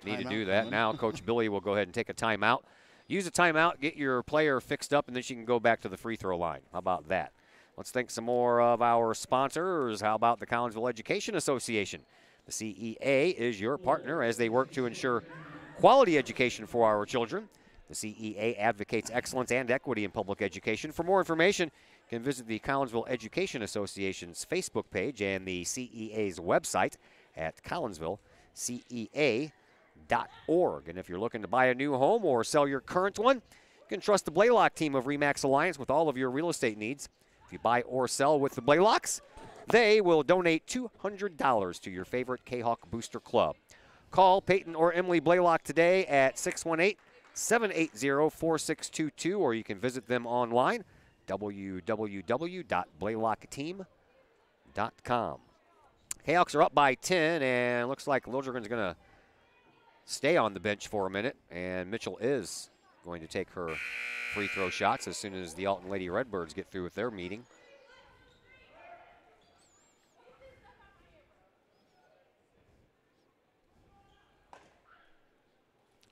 need to do that. Coming. Now Coach Billy will go ahead and take a timeout. Use a timeout, get your player fixed up, and then she can go back to the free throw line. How about that? Let's thank some more of our sponsors. How about the Collinsville Education Association? The CEA is your partner as they work to ensure quality education for our children. The CEA advocates excellence and equity in public education. For more information, you can visit the Collinsville Education Association's Facebook page and the CEA's website at collinsvillecea.org. And if you're looking to buy a new home or sell your current one, you can trust the Blaylock team of RE/MAX Alliance with all of your real estate needs. If you buy or sell with the Blaylocks, they will donate $200 to your favorite Kahok Booster Club. Call Peyton or Emily Blaylock today at 618-780-4622, or you can visit them online, www.blaylockteam.com. Kahoks are up by 10, and looks like Liljegren's going to stay on the bench for a minute, and Mitchell is going to take her free throw shots as soon as the Alton Lady Redbirds get through with their meeting.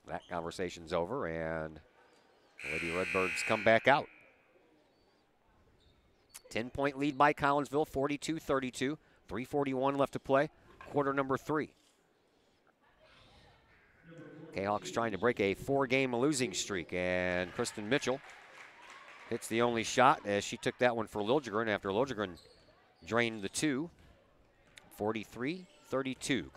That conversation's over, and the Lady Redbirds come back out. 10-point lead by Collinsville, 42-32. 3:41 left to play, quarter number 3. Kahawks trying to break a 4-game losing streak, and Kristen Mitchell hits the only shot as she took that one for Liljegren after Liljegren drained the 2. 43-32.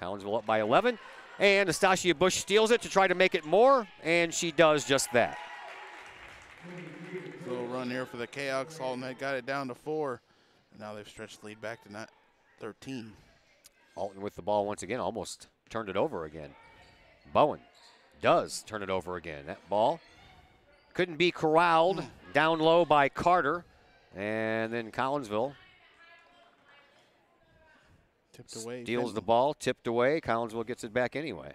Collinsville up by 11, and Nastasia Bush steals it to try to make it more, and she does just that. Little run here for the Kahawks. Alton had got it down to 4. And now they've stretched the lead back to 13. Alton with the ball once again, almost turned it over again. Bowen does turn it over again. That ball couldn't be corralled down low by Carter. And then Collinsville tipped away. Steals the ball, tipped away. Collinsville gets it back anyway.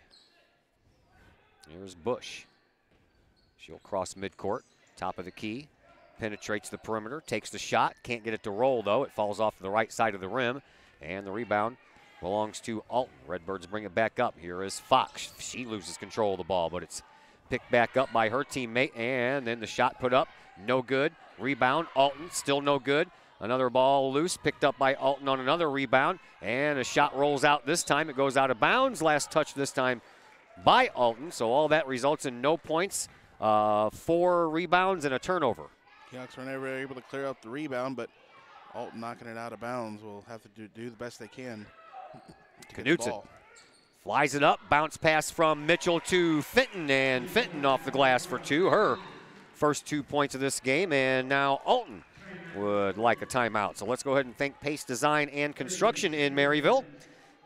Here's Bush. She'll cross midcourt, top of the key. Penetrates the perimeter, takes the shot. Can't get it to roll, though. It falls off the right side of the rim. And the rebound belongs to Alton. Redbirds bring it back up. Here is Fox. She loses control of the ball, but it's picked back up by her teammate. And then the shot put up, no good. Rebound, Alton, still no good. Another ball loose, picked up by Alton on another rebound. And a shot rolls out this time. It goes out of bounds. Last touch this time by Alton. So all that results in no points, 4 rebounds, and a turnover. Kahawks were never able to clear up the rebound, but Alton knocking it out of bounds will have to do the best they can to get the ball. Flies it up, bounce pass from Mitchell to Fenton, and Fenton off the glass for 2. Her first 2 points of this game, and now Alton would like a timeout. So let's go ahead and thank Pace Design and Construction in Maryville.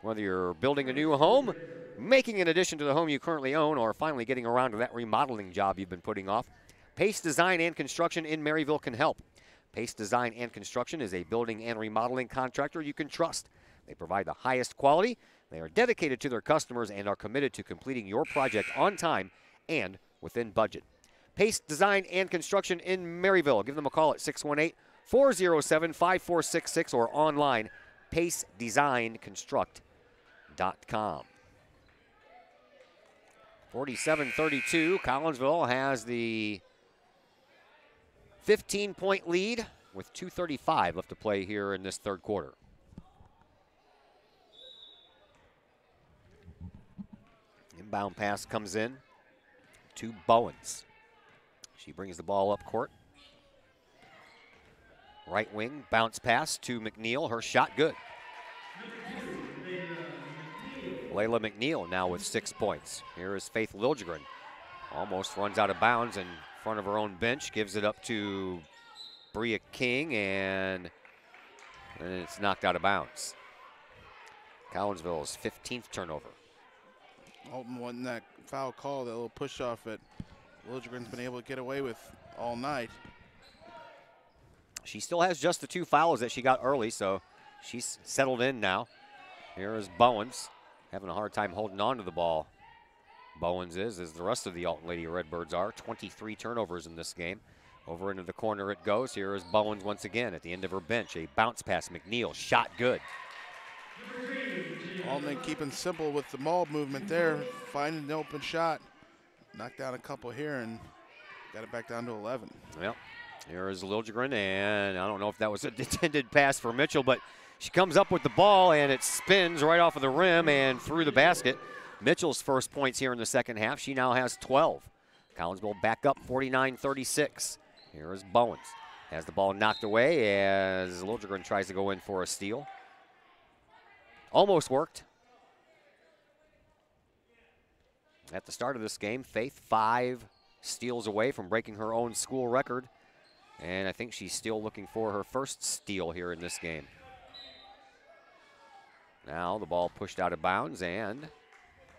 Whether you're building a new home, making an addition to the home you currently own, or finally getting around to that remodeling job you've been putting off, Pace Design and Construction in Maryville can help. Pace Design and Construction is a building and remodeling contractor you can trust. They provide the highest quality. They are dedicated to their customers and are committed to completing your project on time and within budget. Pace Design and Construction in Maryville. Give them a call at 618-407-5466 or online, pacedesignconstruct.com. 47-32. Collinsville has the 15-point lead with 2:35 left to play here in this third quarter. Inbound pass comes in to Bowens. She brings the ball up court. Right wing, bounce pass to McNeil. Her shot good. Layla McNeil now with 6 points. Here is Faith Liljegren. Almost runs out of bounds in front of her own bench. Gives it up to Bria King, and it's knocked out of bounds. Collinsville's 15th turnover. Alton wanting that foul call, that little push off that Liljegren's been able to get away with all night. She still has just the 2 fouls that she got early, so she's settled in now. Here is Bowens, having a hard time holding on to the ball. Bowens is, as the rest of the Alton Lady Redbirds are. 23 turnovers in this game. Over into the corner it goes. Here is Bowens once again at the end of her bench. A bounce pass, McNeil, shot good. Alton keeping simple with the ball movement there, finding the open shot. Knocked down a couple here and got it back down to 11. Yep. Here is Liljegren, and I don't know if that was an intended pass for Mitchell, but she comes up with the ball, and it spins right off of the rim and through the basket. Mitchell's first points here in the second half. She now has 12. Collinsville back up 49-36. Here is Bowens. Has the ball knocked away as Liljegren tries to go in for a steal. Almost worked. At the start of this game, Faith 5 steals away from breaking her own school record. And I think she's still looking for her first steal here in this game. Now the ball pushed out of bounds, and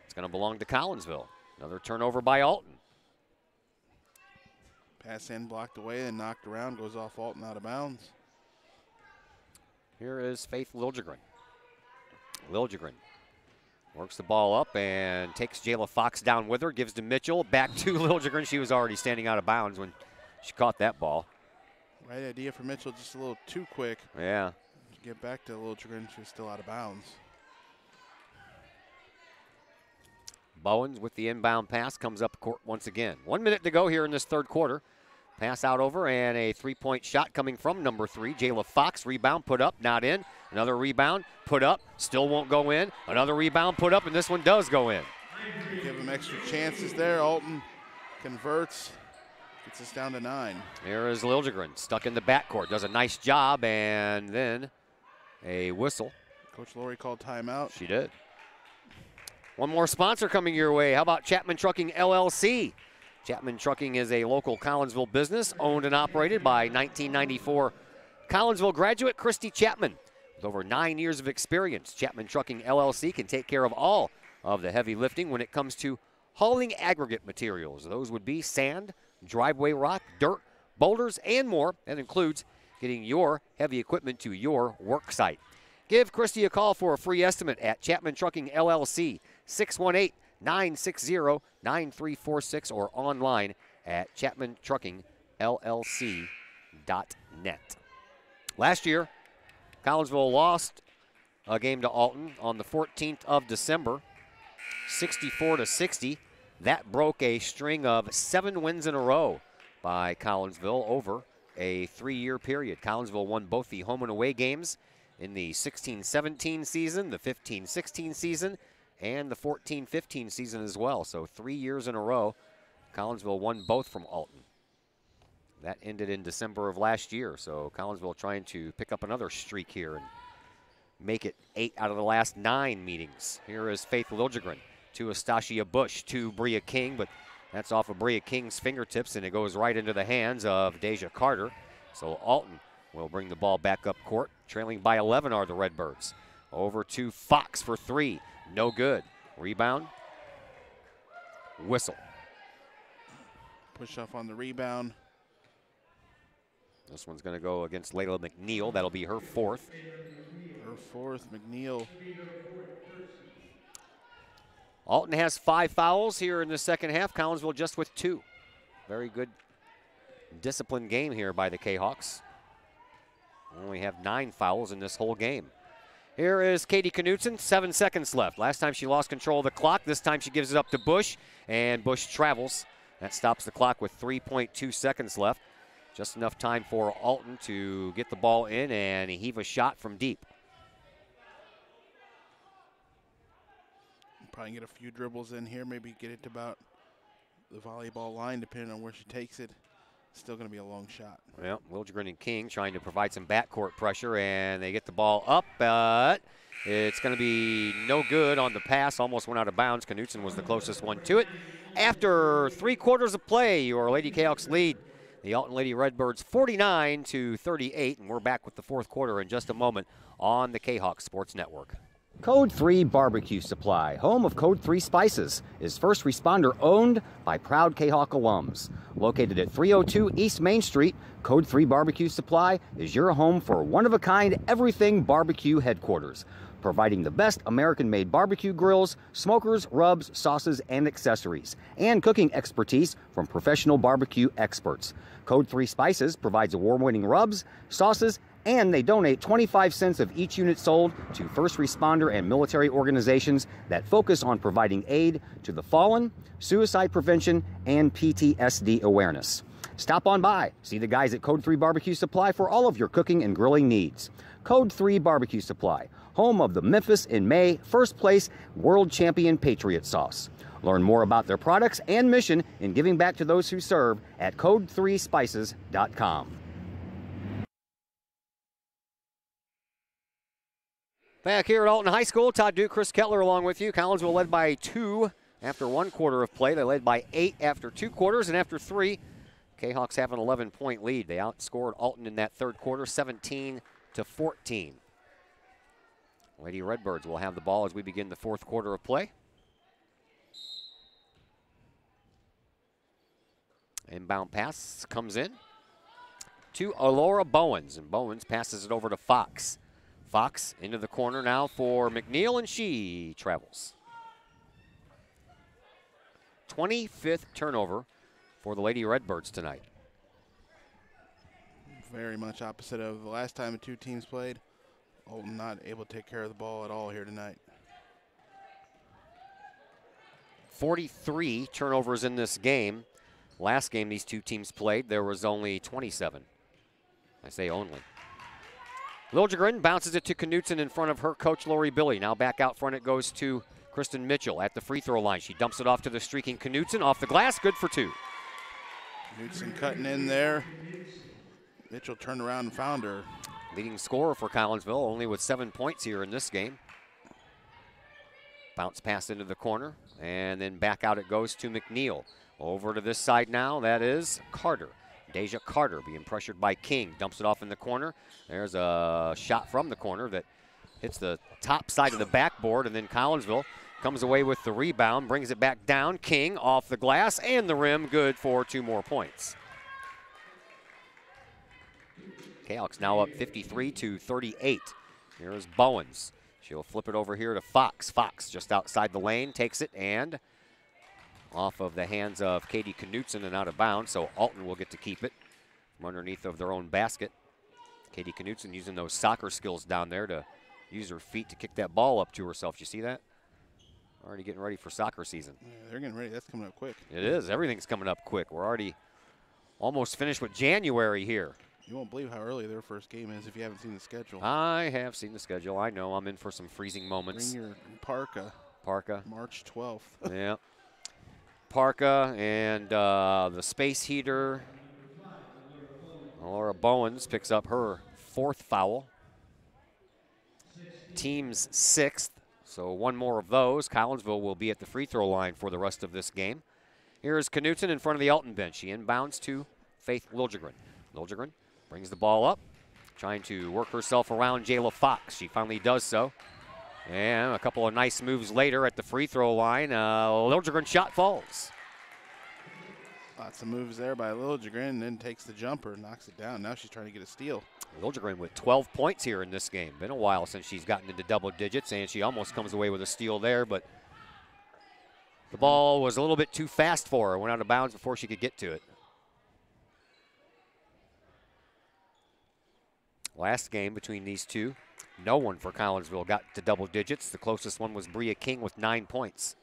it's going to belong to Collinsville. Another turnover by Alton. Pass in, blocked away, and knocked around, goes off Alton out of bounds. Here is Faith Liljegren. Liljegren works the ball up and takes Jayla Fox down with her, gives to Mitchell, back to Liljegren. She was already standing out of bounds when she caught that ball. Right idea for Mitchell, just a little too quick. Yeah. To get back to Liljegren, she's still out of bounds. Bowens with the inbound pass comes up court once again. 1 minute to go here in this third quarter. Pass out over, and a three-point shot coming from number 3, Jayla Fox. Rebound put up, not in. Another rebound put up, still won't go in. Another rebound put up, and this one does go in. Give him extra chances there. Alton converts, gets us down to 9. Here is Liljegren, stuck in the backcourt, does a nice job, and then a whistle. Coach Lori called timeout. She did. One more sponsor coming your way. How about Chapman Trucking LLC? Chapman Trucking is a local Collinsville business owned and operated by 1994 Collinsville graduate Christy Chapman. With over 9 years of experience, Chapman Trucking LLC can take care of all of the heavy lifting when it comes to hauling aggregate materials. Those would be sand, driveway rock, dirt, boulders, and more. That includes getting your heavy equipment to your work site. Give Christy a call for a free estimate at Chapman Trucking LLC, 618-960-9346, or online at chapmantruckingllc.net. Last year, Collinsville lost a game to Alton on the 14th of December, 64-60. That broke a string of 7 wins in a row by Collinsville over a 3-year period. Collinsville won both the home and away games in the 16-17 season, the 15-16 season, and the 14-15 season as well. So 3 years in a row, Collinsville won both from Alton. That ended in December of last year. So Collinsville trying to pick up another streak here and make it 8 out of the last 9 meetings. Here is Faith Liljegren to Astasia Bush to Bria King, but that's off of Bria King's fingertips, and it goes right into the hands of Deja Carter. So Alton will bring the ball back up court. Trailing by 11 are the Redbirds. Over to Fox for 3. No good. Rebound. Whistle. Push off on the rebound. This one's going to go against Layla McNeil. That'll be her 4th. Her 4th, McNeil. Alton has 5 fouls here in the second half. Collinsville just with 2. Very good disciplined game here by the Kahawks. Only have 9 fouls in this whole game. Here is Katie Knutson, 7 seconds left. Last time she lost control of the clock. This time she gives it up to Bush, and Bush travels. That stops the clock with 3.2 seconds left. Just enough time for Alton to get the ball in and heave a shot from deep. Probably get a few dribbles in here, maybe get it to about the volleyball line, depending on where she takes it. Still going to be a long shot. Well, Liljegren and King trying to provide some backcourt pressure, and they get the ball up, but it's going to be no good on the pass. Almost went out of bounds. Knutson was the closest one to it. After 3 quarters of play, your Lady Kahawks lead the Alton Lady Redbirds 49-38, and we're back with the 4th quarter in just a moment on the Kahawks Sports Network. Code 3 Barbecue Supply, home of Code 3 Spices, is first responder owned by proud Kahawk alums. Located at 302 East Main Street, Code 3 Barbecue Supply is your home for one-of-a-kind everything barbecue headquarters, providing the best American-made barbecue grills, smokers, rubs, sauces, and accessories, and cooking expertise from professional barbecue experts. Code 3 Spices provides award-winning rubs, sauces, and they donate 25 cents of each unit sold to first responder and military organizations that focus on providing aid to the fallen, suicide prevention, and PTSD awareness. Stop on by, see the guys at Code 3 Barbecue Supply for all of your cooking and grilling needs. Code 3 Barbecue Supply, home of the Memphis in May first place world champion Patriot sauce. Learn more about their products and mission in giving back to those who serve at code3spices.com. Back here at Alton High School, Todd Duke, Chris Kettler along with you. Collinsville led by 2 after 1 quarter of play. They led by 8 after 2 quarters, and after 3, Kahawks have an 11-point lead. They outscored Alton in that 3rd quarter, 17-14. Lady Redbirds will have the ball as we begin the 4th quarter of play. Inbound pass comes in to Alora Bowens, and Bowens passes it over to Fox. Fox into the corner now for McNeil, and she travels. 25th turnover for the Lady Redbirds tonight. Very much opposite of the last time the 2 teams played. Alton not able to take care of the ball at all here tonight. 43 turnovers in this game. Last game these two teams played, there was only 27. I say only. Liljegren bounces it to Knutson in front of her coach, Lori Billy. Now back out front it goes to Kristen Mitchell at the free throw line. She dumps it off to the streaking Knutson. Off the glass, good for 2. Knutson cutting in there. Mitchell turned around and found her. Leading scorer for Collinsville, only with 7 points here in this game. Bounce pass into the corner, and then back out it goes to McNeil. Over to this side now, that is Carter. Deja Carter being pressured by King. Dumps it off in the corner. There's a shot from the corner that hits the top side of the backboard, and then Collinsville comes away with the rebound, brings it back down. King off the glass and the rim, good for 2 more points. Kahoks now up 53-38. Here's Bowens. She'll flip it over here to Fox. Fox just outside the lane, takes it and off of the hands of Katie Knutson and out of bounds, so Alton will get to keep it from underneath of their own basket. Katie Knutson using those soccer skills down there to use her feet to kick that ball up to herself. You see that? Already getting ready for soccer season. Yeah, they're getting ready. That's coming up quick. It is. Everything's coming up quick. We're already almost finished with January here. You won't believe how early their first game is if you haven't seen the schedule. I have seen the schedule. I know I'm in for some freezing moments. Bring your parka. Parka. March 12th. Yeah. Parka and the space heater. Laura Bowens picks up her 4th foul. Team's 6th, so 1 more of those. Collinsville will be at the free throw line for the rest of this game. Here is Knutson in front of the Alton bench. She inbounds to Faith Liljegren. Liljegren brings the ball up, trying to work herself around Jayla Fox. She finally does so. And a couple of nice moves later at the free throw line. Liljegren shot falls. Lots of moves there by Liljegren, and then takes the jumper, knocks it down. Now she's trying to get a steal. Liljegren with 12 points here in this game. Been a while since she's gotten into double digits, and she almost comes away with a steal there, but the ball was a little bit too fast for her. Went out of bounds before she could get to it. Last game between these two, no one for Collinsville got to double digits. The closest one was Bria King with 9 points.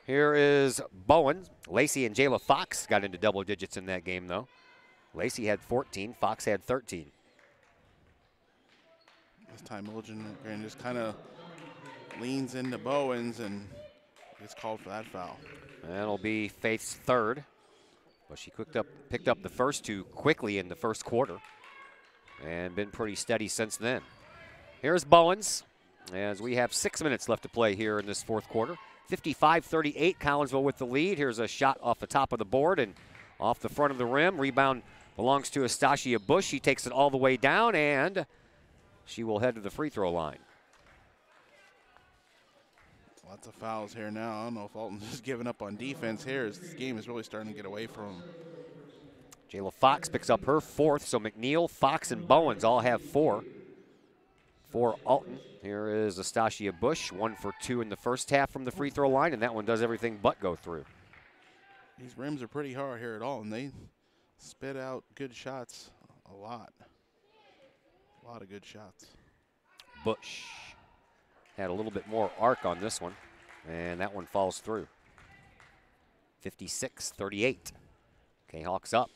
Here is Bowen. Lacey and Jayla Fox got into double digits in that game, though. Lacey had 14, Fox had 13. This time Liljegren just kind of leans into Bowens and gets called for that foul. That'll be Faith's 3rd, but she picked up the first 2 quickly in the first quarter and been pretty steady since then. Here's Bowens as we have 6 minutes left to play here in this 4th quarter. 55-38, Collinsville with the lead. Here's a shot off the top of the board and off the front of the rim. Rebound belongs to Astasia Bush. She takes it all the way down, and she will head to the free throw line. Lots of fouls here now. I don't know if Alton's just giving up on defense here, as this game is really starting to get away from him. Jayla Fox picks up her 4th, so McNeil, Fox, and Bowens all have 4. For Alton, here is Astasia Bush, 1 for 2 in the first half from the free throw line, and that one does everything but go through. These rims are pretty hard here at Alton. They spit out good shots a lot. A lot of good shots. Bush had a little bit more arc on this one, and that one falls through. 56-38. Kahawks up.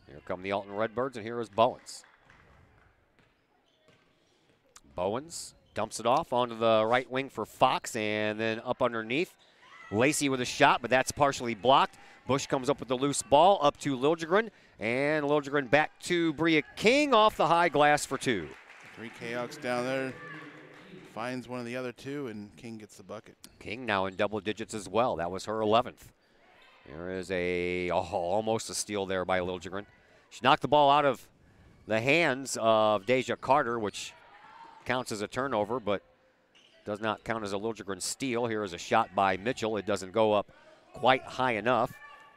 Here come the Alton Redbirds, and here is Bowens. Bowens dumps it off onto the right wing for Fox, and then up underneath. Lacey with a shot, but that's partially blocked. Bush comes up with the loose ball, up to Liljegren, and Liljegren back to Bria King off the high glass for 2. 3 Kahoks down there. Finds one of the other 2, and King gets the bucket. King now in double digits as well. That was her 11th. There is almost a steal there by Liljegren. She knocked the ball out of the hands of Deja Carter, which counts as a turnover, but does not count as a Liljegren steal. Here is a shot by Mitchell. It doesn't go up quite high enough,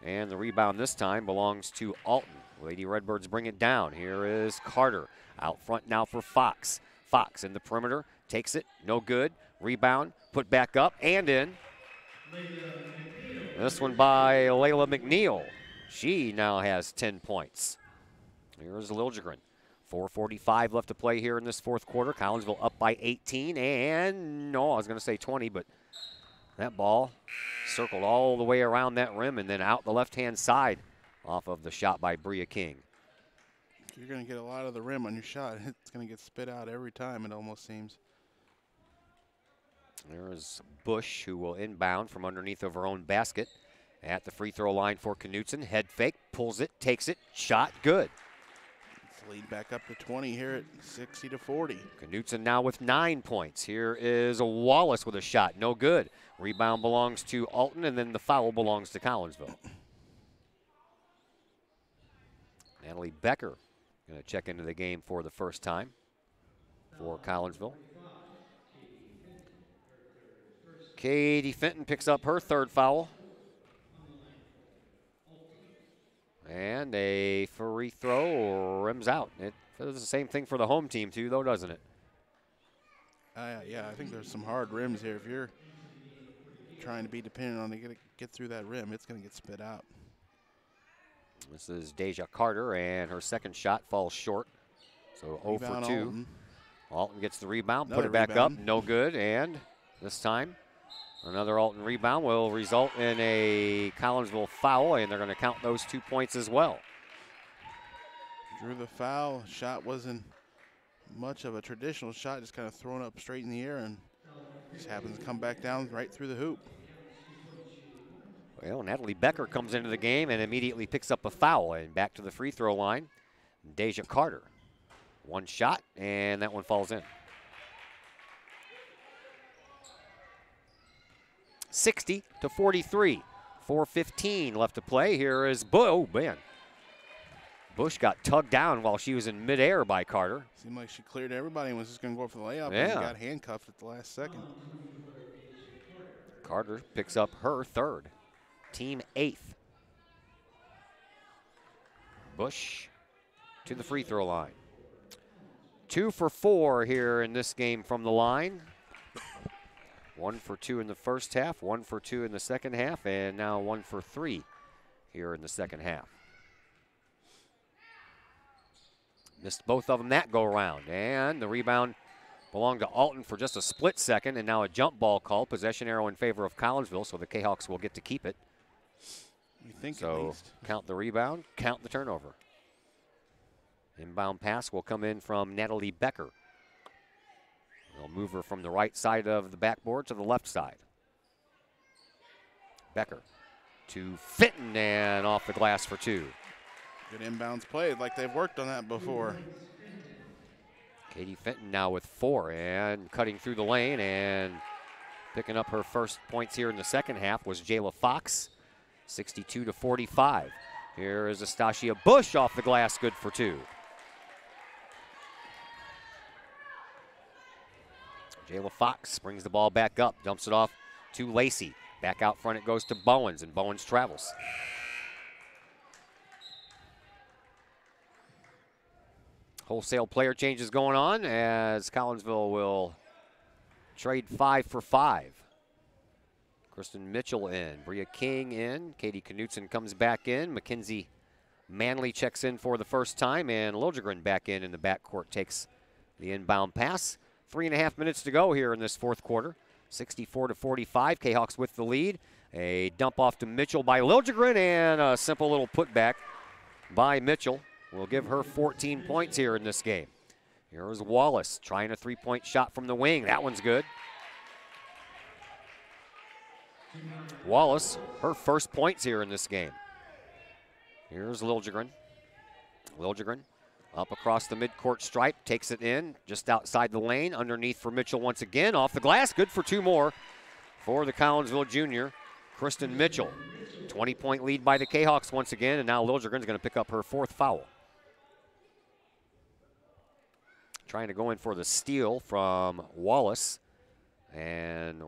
and the rebound this time belongs to Alton. Lady Redbirds bring it down. Here is Carter out front now for Fox. Fox in the perimeter, takes it, no good. Rebound, put back up and in. This one by Layla McNeil. She now has 10 points. Here's Liljegren. 4:45 left to play here in this 4th quarter. Collinsville up by 18, and no, I was going to say 20, but That ball circled all the way around that rim and then out the left-hand side off of the shot by Bria King. You're going to get a lot of the rim on your shot. It's going to get spit out every time, it almost seems. There is Bush, who will inbound from underneath of her own basket at the free throw line for Knutson. Head fake, pulls it, takes it, shot, good. Let's lead back up to 20 here at 60-40. Knutson now with 9 points. Here is Wallace with a shot, no good. Rebound belongs to Alton, and then the foul belongs to Collinsville. Natalie Becker going to check into the game for the first time for Collinsville. Katie Fenton picks up her 3rd foul. And a free throw rims out. It does the same thing for the home team too, though, doesn't it? Yeah, I think there's some hard rims here. If you're trying to be dependent on to get through that rim, it's going to get spit out. This is Deja Carter, and her 2nd shot falls short. So 0 for 2. Alton gets the rebound, put it back up, no good, and this time another Alton rebound will result in a Collinsville foul, and they're going to count those 2 points as well. Drew the foul. Shot wasn't much of a traditional shot, just kind of thrown up straight in the air, and just happens to come back down right through the hoop. Well, Natalie Becker comes into the game and immediately picks up a foul, and back to the free throw line, Deja Carter. 1 shot, and that one falls in. 60-43. 4:15 left to play. Here is oh man. Bush got tugged down while she was in midair by Carter. Seemed like she cleared everybody and was just going to go for the layup, yeah. And got handcuffed at the last second. Carter picks up her 3rd. Team 8th. Bush to the free throw line. 2 for 4 here in this game from the line. 1 for 2 in the first half, 1 for 2 in the second half, and now 1 for 3 here in the second half. Missed both of them that go around, and the rebound belonged to Alton for just a split second, and now a jump ball call. Possession arrow in favor of Collinsville, so the Kahawks will get to keep it. You think so at least. Count the rebound, count the turnover. Inbound pass will come in from Natalie Becker. They'll move her from the right side of the backboard to the left side. Becker to Fenton, and off the glass for 2. Good inbounds play, like they've worked on that before. Katie Fenton now with 4, and cutting through the lane and picking up her first points here in the second half was Jayla Fox. 62-45. Here is Astasia Bush off the glass, good for 2. Jayla Fox brings the ball back up, dumps it off to Lacey. Back out front it goes to Bowens, and Bowens travels. Wholesale player changes going on as Collinsville will trade 5 for 5. Kristen Mitchell in, Bria King in, Katie Knutson comes back in, Mackenzie Manley checks in for the first time, and Liljegren back in the backcourt takes the inbound pass. 3.5 minutes to go here in this 4th quarter. 64-45, Kahawks with the lead. A dump off to Mitchell by Liljegren, and a simple little putback by Mitchell will give her 14 points here in this game. Here's Wallace trying a 3-point shot from the wing. That one's good. Wallace, her first points here in this game. Here's Liljegren. Liljegren up across the midcourt stripe, takes it in just outside the lane, underneath for Mitchell once again, off the glass, good for 2 more for the Collinsville junior, Kristen Mitchell. 20-point lead by the Kahawks once again, and now Liljegren's going to pick up her 4th foul. Trying to go in for the steal from Wallace, and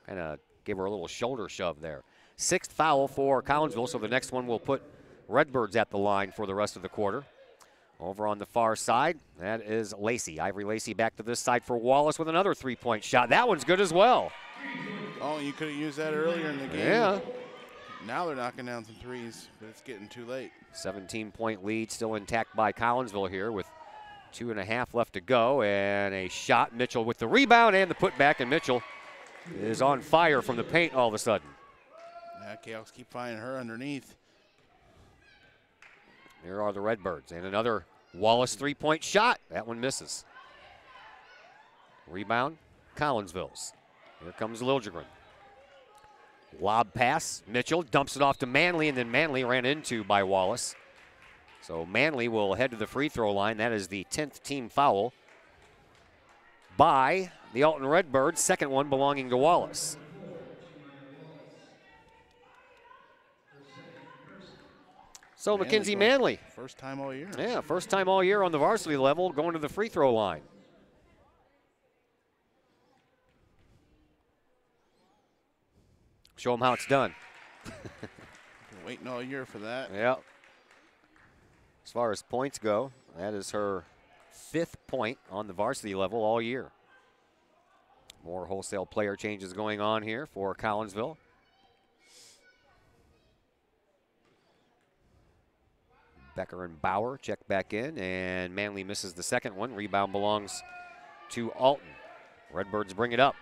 kind of gave her a little shoulder shove there. 6th foul for Collinsville, so the next one will put Redbirds at the line for the rest of the quarter. Over on the far side, that is Lacey. Ivory Lacey back to this side for Wallace with another 3-point shot. That one's good as well. Oh, you could have used that earlier in the game. Yeah. Now they're knocking down some threes, but it's getting too late. 17-point lead still intact by Collinsville here with 2.5 left to go, and a shot. Mitchell with the rebound and the putback, and Mitchell is on fire from the paint all of a sudden. Yeah, Kahoks keep finding her underneath. Here are the Redbirds, and another Wallace three-point shot. That one misses. Rebound, Collinsville's. Here comes Liljegren. Lob pass, Mitchell dumps it off to Manley, and then Manley ran into by Wallace. So Manley will head to the free throw line. That is the 10th team foul by the Alton Redbirds, second one belonging to Wallace. So Mackenzie Manley. First time all year. Yeah, first time all year on the varsity level going to the free throw line. Show them how it's done. Been waiting all year for that. Yeah. As far as points go, that is her 5th point on the varsity level all year. More wholesale player changes going on here for Collinsville. Becker and Bauer check back in, and Manley misses the second one. Rebound belongs to Alton. Redbirds bring it up.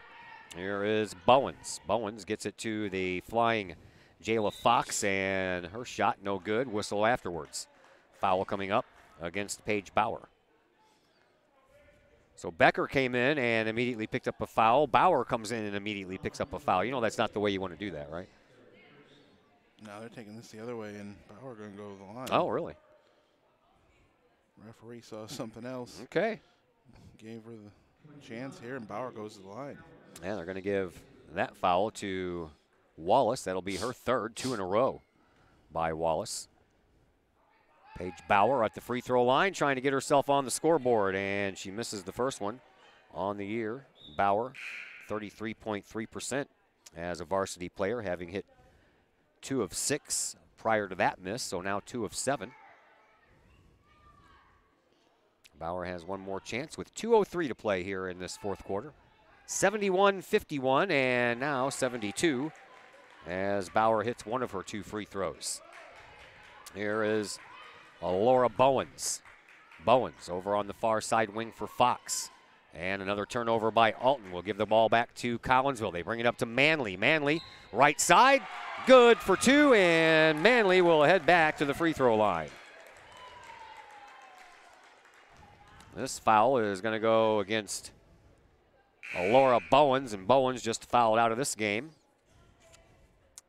Here is Bowens. Bowens gets it to the flying Jayla Fox, and her shot no good. Whistle afterwards. Foul coming up against Paige Bauer. So Becker came in and immediately picked up a foul. Bauer comes in and immediately picks up a foul. You know that's not the way you want to do that, right? No, they're taking this the other way, and Bauer going to go to the line. Oh, really? Referee saw something else. Okay. Gave her the chance here, and Bauer goes to the line. And they're going to give that foul to Wallace. That'll be her 3rd, 2 in a row by Wallace. Paige Bauer at the free throw line trying to get herself on the scoreboard, and she misses the first one on the year. Bauer, 33.3% as a varsity player, having hit 2 of 6 prior to that miss, so now 2 of 7. Bauer has one more chance with 2:03 to play here in this 4th quarter. 71-51, and now 72 as Bauer hits one of her 2 free throws. Here is Laura Bowens. Bowens over on the far side wing for Fox. And another turnover by Alton will give the ball back to Collinsville. They bring it up to Manley. Manley, right side, good for 2, and Manley will head back to the free throw line. This foul is going to go against Laura Bowens, and Bowens just fouled out of this game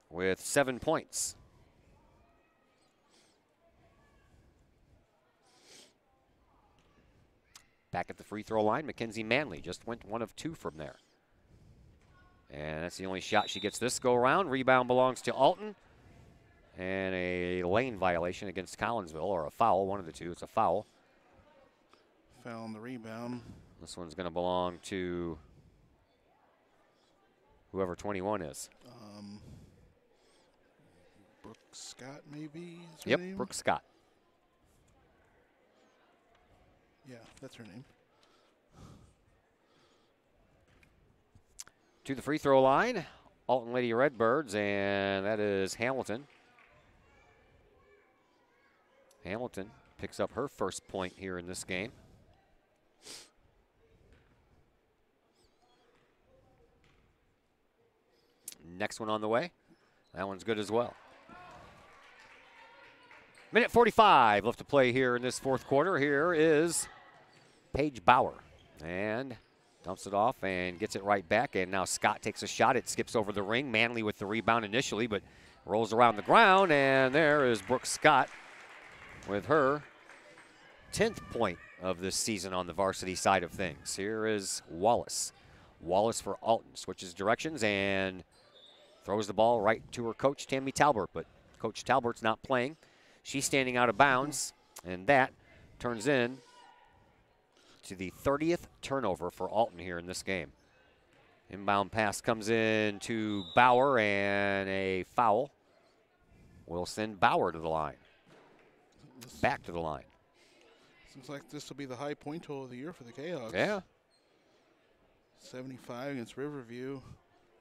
with 7 points. Back at the free throw line, Mackenzie Manley just went 1 of 2 from there. And that's the only shot she gets this go around. Rebound belongs to Alton. And a lane violation against Collinsville, or a foul, one of the two. It's a foul. Foul on the rebound. This one's going to belong to whoever 21 is. Brooke Scott, maybe? Is her Yep, name? Brooke Scott. Yeah, that's her name. To the free throw line, Alton Lady Redbirds, and that is Hamilton. Hamilton picks up her first point here in this game. Next one on the way. That one's good as well. Minute 45 left to play here in this 4th quarter. Here is Paige Bauer, and dumps it off and gets it right back, and now Scott takes a shot. It skips over the ring. Manley with the rebound initially, but rolls around the ground, and there is Brooke Scott with her 10th point of this season on the varsity side of things. Here is Wallace. Wallace for Alton switches directions and throws the ball right to her coach, Tammy Talbert, but Coach Talbert's not playing. She's standing out of bounds, and that turns in to the 30th turnover for Alton here in this game. Inbound pass comes in to Bauer, and a foul will send Bauer to the line. Back to the line. Seems like this will be the high point total of the year for the Kahoks. Yeah. 75 against Riverview,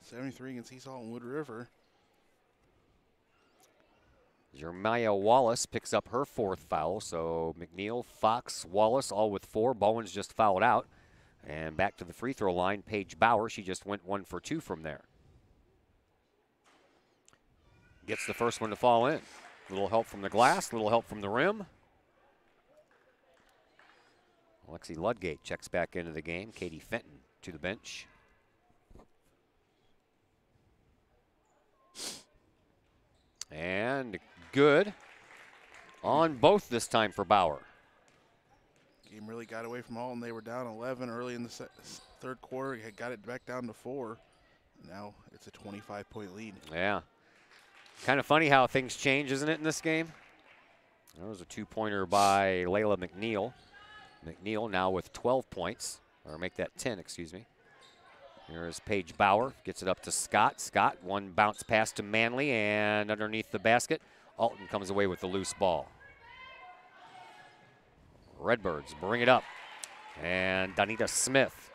73 against East Alton Wood River. Jeremiah Wallace picks up her 4th foul, so McNeil, Fox, Wallace all with 4. Bowens just fouled out. And back to the free throw line, Paige Bauer. She just went 1 for 2 from there. Gets the first one to fall in. A little help from the glass, a little help from the rim. Alexi Ludgate checks back into the game. Katie Fenton to the bench. And good on both this time for Bauer. Game really got away from Alton. They were down 11 early in the third quarter. Had got it back down to 4. Now it's a 25-point lead. Yeah. Kind of funny how things change, isn't it, in this game? There was a 2-pointer by Layla McNeil. McNeil now with 12 points, or make that 10, excuse me. Here's Paige Bauer, gets it up to Scott. Scott, one bounce pass to Manley, and underneath the basket, Alton comes away with the loose ball. Redbirds bring it up, and Donita Smith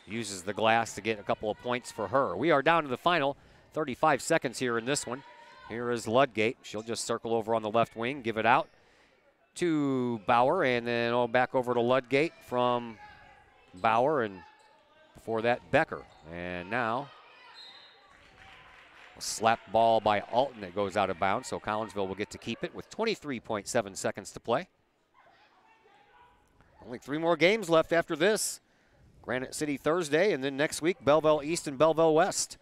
uses the glass to get a couple of points for her. We are down to the final 35 seconds here in this one. Here is Ludgate. She'll just circle over on the left wing, give it out to Bauer, and then back over to Ludgate from Bauer, and before that, Becker. And now, a slap ball by Alton that goes out of bounds, so Collinsville will get to keep it with 23.7 seconds to play. Only 3 more games left after this. Granite City Thursday, and then next week, Belleville East and Belleville West.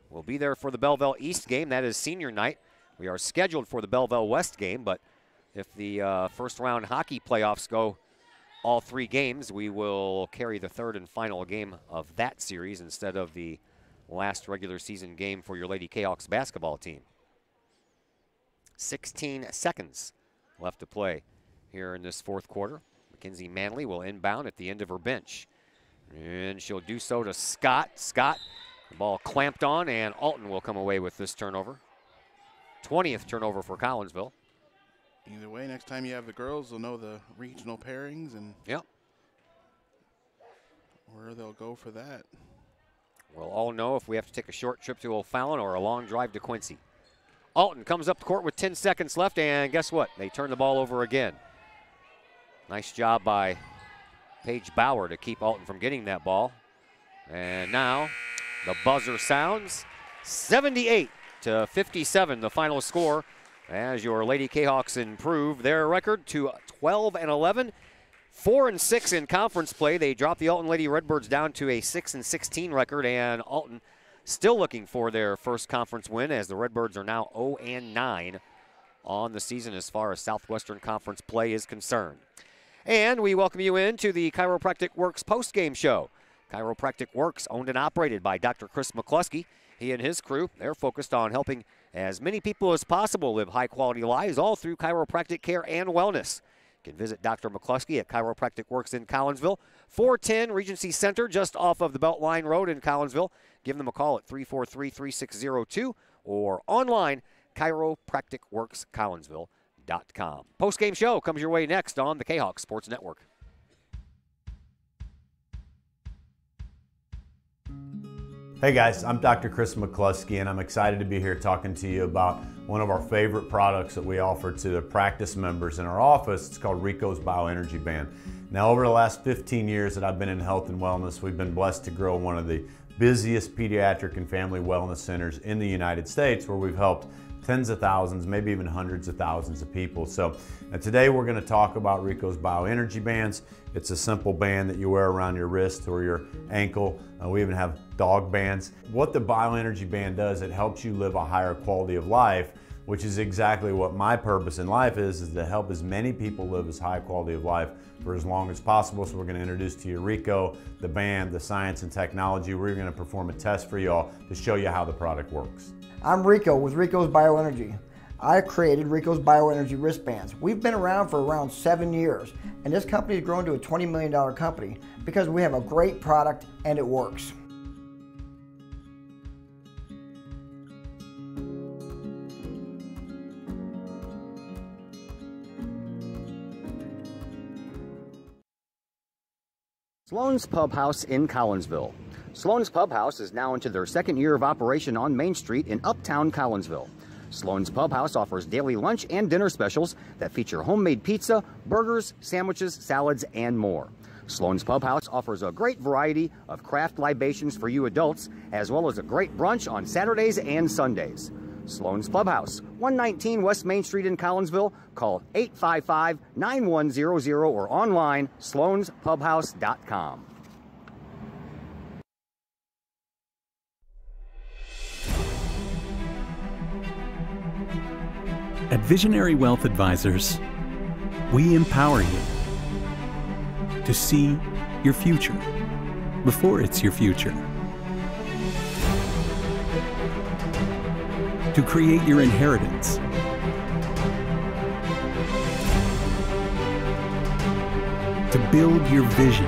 We'll be there for the Belleville East game. That is senior night. We are scheduled for the Belleville West game, but if the first round hockey playoffs go all 3 games, we will carry the third and final game of that series instead of the last regular season game for your Lady Kahawks basketball team. 16 seconds left to play here in this fourth quarter. Mackenzie Manley will inbound at the end of her bench. And she'll do so to Scott. Scott, the ball clamped on, and Alton will come away with this turnover. 20th turnover for Collinsville. Either way, next time you have the girls, they'll know the regional pairings and where they'll go for that. We'll all know if we have to take a short trip to O'Fallon or a long drive to Quincy. Alton comes up the court with 10 seconds left, and guess what? They turn the ball over again. Nice job by Paige Bauer to keep Alton from getting that ball. And now the buzzer sounds. 78-57, the final score, as your Lady Kahawks improve their record to 12-11, 4-6 in conference play. They dropped the Alton Lady Redbirds down to a 6-16 record, and Alton still looking for their first conference win, as the Redbirds are now 0-9 on the season as far as Southwestern Conference play is concerned. And we welcome you into the Chiropractic Works post-game show. Chiropractic Works, owned and operated by Dr. Chris McCluskey. He and his crew, they're focused on helping as many people as possible live high-quality lives, all through chiropractic care and wellness. You can visit Dr. McCluskey at Chiropractic Works in Collinsville, 410 Regency Center, just off of the Beltline Road in Collinsville. Give them a call at 343-3602 or online, chiropracticworkscollinsville.com. Post-game show comes your way next on the Kahawks Sports Network. Hey guys, I'm Dr. Chris McCluskey, and I'm excited to be here talking to you about one of our favorite products that we offer to the practice members in our office. It's called Rico's Bioenergy Band. Now, over the last 15 years that I've been in health and wellness, we've been blessed to grow one of the busiest pediatric and family wellness centers in the United States, where we've helped tens of thousands, maybe even hundreds of thousands of people. So today we're going to talk about Rico's Bioenergy Bands. It's a simple band that you wear around your wrist or your ankle. We even have dog bands. What the Bioenergy Band does, it helps you live a higher quality of life, which is exactly what my purpose in life is to help as many people live as high quality of life for as long as possible. So we're going to introduce to you Rico, the band, the science and technology. We're going to perform a test for y'all to show you how the product works. I'm Rico with Rico's Bioenergy. I created Rico's Bioenergy wristbands. We've been around for around 7 years, and this company has grown to a $20 million company because we have a great product and it works. Sloan's Pub House in Collinsville. Sloan's Pub House is now into their second year of operation on Main Street in Uptown Collinsville. Sloan's Pub House offers daily lunch and dinner specials that feature homemade pizza, burgers, sandwiches, salads, and more. Sloan's Pub House offers a great variety of craft libations for you adults, as well as a great brunch on Saturdays and Sundays. Sloan's Pub House, 119 West Main Street in Collinsville. Call 855-9100 or online, sloanspubhouse.com. At Visionary Wealth Advisors, we empower you to see your future before it's your future, to create your inheritance, to build your vision,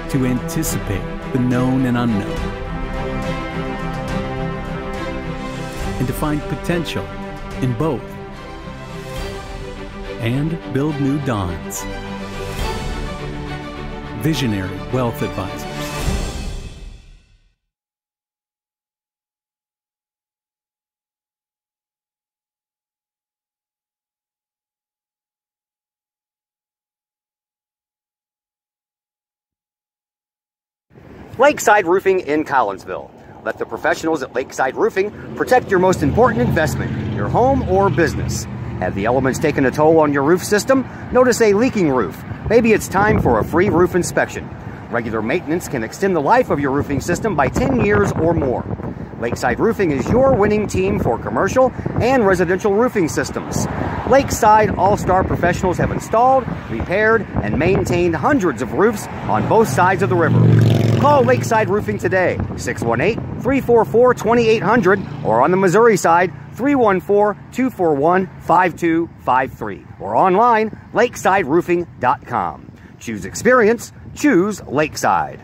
to anticipate the known and unknown, and to find potential in both, and build new dawns. Visionary Wealth Advisors. Lakeside Roofing in Collinsville. Let the professionals at Lakeside Roofing protect your most important investment, your home or business. Have the elements taken a toll on your roof system? Notice a leaking roof? Maybe it's time for a free roof inspection. Regular maintenance can extend the life of your roofing system by 10 years or more. Lakeside Roofing is your winning team for commercial and residential roofing systems. Lakeside All-Star professionals have installed, repaired, and maintained hundreds of roofs on both sides of the river. Call Lakeside Roofing today, 618-344-2800, or on the Missouri side, 314-241-5253, or online, lakesideroofing.com. Choose experience, choose Lakeside.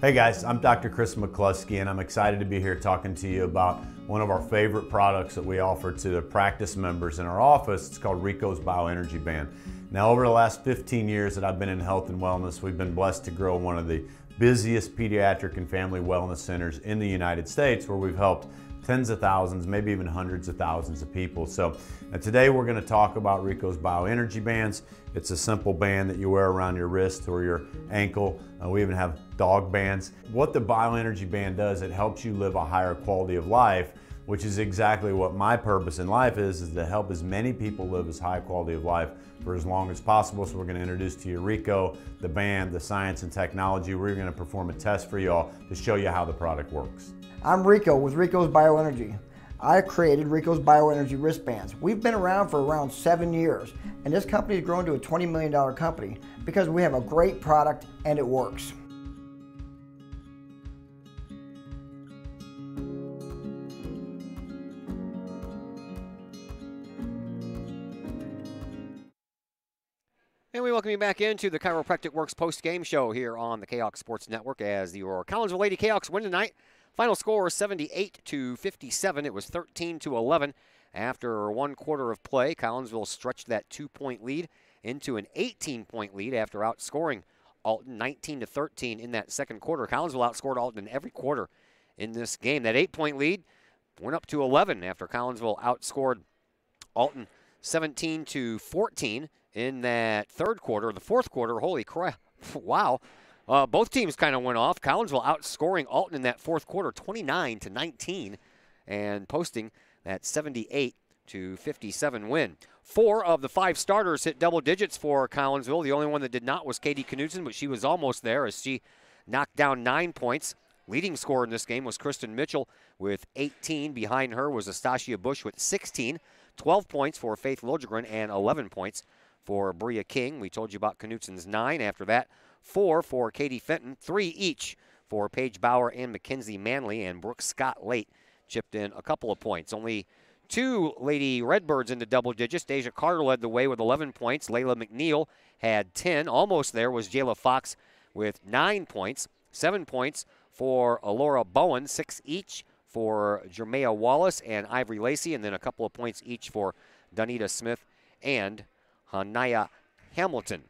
Hey guys, I'm Dr. Chris McCluskey, and I'm excited to be here talking to you about one of our favorite products that we offer to the practice members in our office. It's called Rico's Bioenergy Band. Now, over the last 15 years that I've been in health and wellness, we've been blessed to grow one of the busiest pediatric and family wellness centers in the United States, where we've helped tens of thousands, maybe even hundreds of thousands of people. So today we're going to talk about Rico's Bioenergy Bands. It's a simple band that you wear around your wrist or your ankle. We even have dog bands. What the Bioenergy Band does, it helps you live a higher quality of life, which is exactly what my purpose in life is to help as many people live as high quality of life for as long as possible. So we're going to introduce to you Rico, the band, the science and technology. We're going to perform a test for y'all to show you how the product works. I'm Rico with Rico's Bioenergy. I created Rico's Bioenergy wristbands. We've been around for around 7 years, and this company has grown to a $20 million company because we have a great product and it works. And we welcome you back into the Chiropractic Works post-game show here on the Kahoks Sports Network as your Collinsville Lady Kahoks win tonight. Final score 78-57. It was 13-11 after 1 quarter of play. Collinsville stretched that 2-point lead into an 18-point lead after outscoring Alton 19-13 in that second quarter. Collinsville outscored Alton in every quarter in this game. That 8-point lead went up to 11 after Collinsville outscored Alton 17-14 in that third quarter. The fourth quarter, holy crap, wow. Both teams kind of went off. Collinsville outscoring Alton in that fourth quarter 29-19 and posting that 78-57 win. 4 of the 5 starters hit double digits for Collinsville. The only one that did not was Katie Knudsen, but she was almost there as she knocked down 9 points. Leading scorer in this game was Kristen Mitchell with 18. Behind her was Astasia Bush with 16. 12 points for Faith Lilligren and 11 points for Bria King. We told you about Knudsen's 9. After that, 4 for Katie Fenton, 3 each for Paige Bauer and Mackenzie Manley, and Brooke Scott Late chipped in a couple of points. Only 2 Lady Redbirds into double digits. Deja Carter led the way with 11 points. Layla McNeil had 10. Almost there was Jayla Fox with 9 points. 7 points for Alora Bowen, 6 each for Jermea Wallace and Ivory Lacey, and then a couple of points each for Donita Smith and Hanaya Hamilton.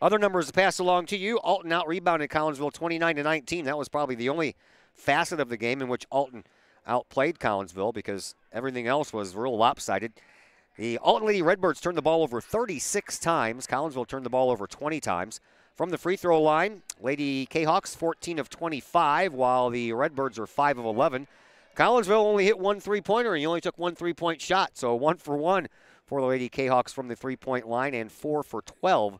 Other numbers to pass along to you. Alton out-rebounded Collinsville 29-19. That was probably the only facet of the game in which Alton outplayed Collinsville because everything else was real lopsided. The Alton Lady Redbirds turned the ball over 36 times. Collinsville turned the ball over 20 times. From the free throw line, Lady Kahawks 14 of 25, while the Redbirds are 5 of 11. Collinsville only hit one three-pointer, and he only took one three-point shot, so 1 for 1 for the Lady Kahawks from the three-point line and 4 for 12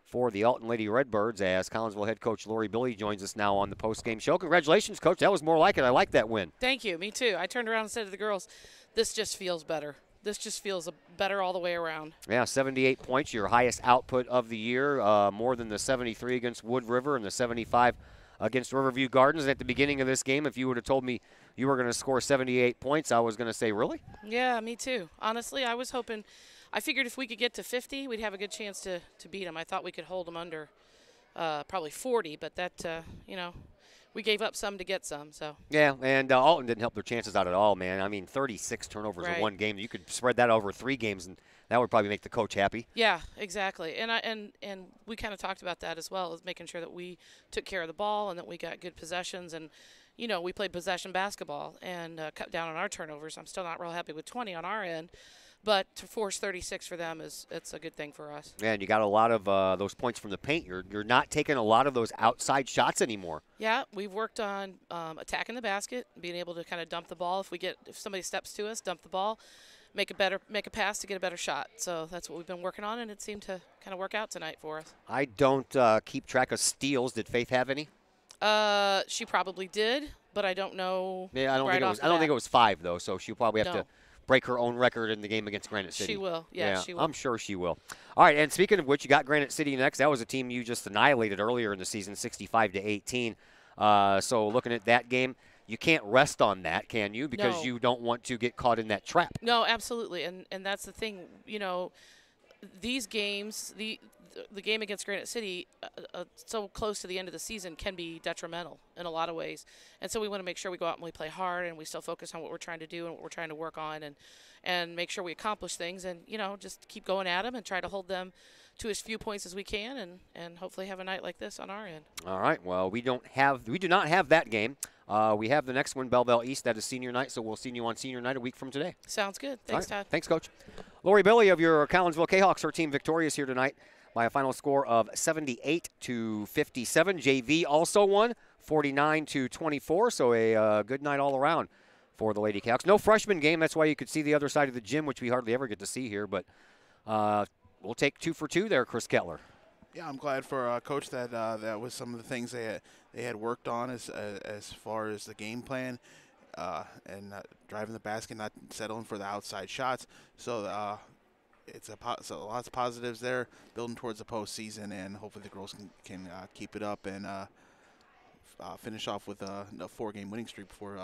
for the Alton Lady Redbirds as Collinsville head coach Lori Billy joins us now on the post-game show. Congratulations, Coach. That was more like it. I like that win. Thank you. Me too. I turned around and said to the girls, this just feels better. This just feels better all the way around. Yeah, 78 points, your highest output of the year, more than the 73 against Wood River and the 75 against Riverview Gardens. And at the beginning of this game, if you would have told me you were going to score 78 points, I was going to say, really? Yeah, me too. Honestly, I was hoping – I figured if we could get to 50, we'd have a good chance to beat them. I thought we could hold them under probably 40, but that, we gave up some to get some. So yeah, and Alton didn't help their chances out at all, man. I mean, 36 turnovers in one game. You could spread that over 3 games, and that would probably make the coach happy. Yeah, exactly. And we kind of talked about that as well, as making sure that we took care of the ball and that we got good possessions. And, we played possession basketball and cut down on our turnovers. I'm still not real happy with 20 on our end. But to force 36 for them it's a good thing for us. Yeah, and you got a lot of those points from the paint. You're not taking a lot of those outside shots anymore. Yeah, we've worked on attacking the basket, being able to kind of dump the ball. If somebody steps to us, dump the ball, make a pass to get a better shot. So that's what we've been working on, and it seemed to kind of work out tonight for us. I don't keep track of steals. Did Faith have any? She probably did, but I don't know. Yeah, I don't think it was 5 though. So she'll probably have to break her own record in the game against Granite City. She will. Yeah, she will. I'm sure she will. All right, and speaking of which, you got Granite City next. That was a team you just annihilated earlier in the season, 65-18. So looking at that game, you can't rest on that, can you? Because you don't want to get caught in that trap. No, absolutely. And that's the thing, these games, the game against Granite City, so close to the end of the season, can be detrimental in a lot of ways. And so we want to make sure we go out and we play hard and we still focus on what we're trying to do and what we're trying to work on and make sure we accomplish things and, just keep going at them and try to hold them to as few points as we can and hopefully have a night like this on our end. All right. Well, we do not have that game. We have the next one, Belleville East. That is senior night, so we'll see you on senior night a week from today. Sounds good. Thanks, Todd. Thanks, Coach. Lori Billy of your Collinsville Kahawks, her team victorious here tonight by a final score of 78-57. JV also won 49-24, so a good night all around for the Lady Kahawks. No freshman game. That's why you could see the other side of the gym, which we hardly ever get to see here, but we'll take 2 for 2 there, Chris Kettler. Yeah, I'm glad for Coach that that was some of the things they had worked on as far as the game plan and driving the basket, not settling for the outside shots. So so lots of positives there, building towards the postseason, and hopefully the girls can keep it up and finish off with a 4-game winning streak before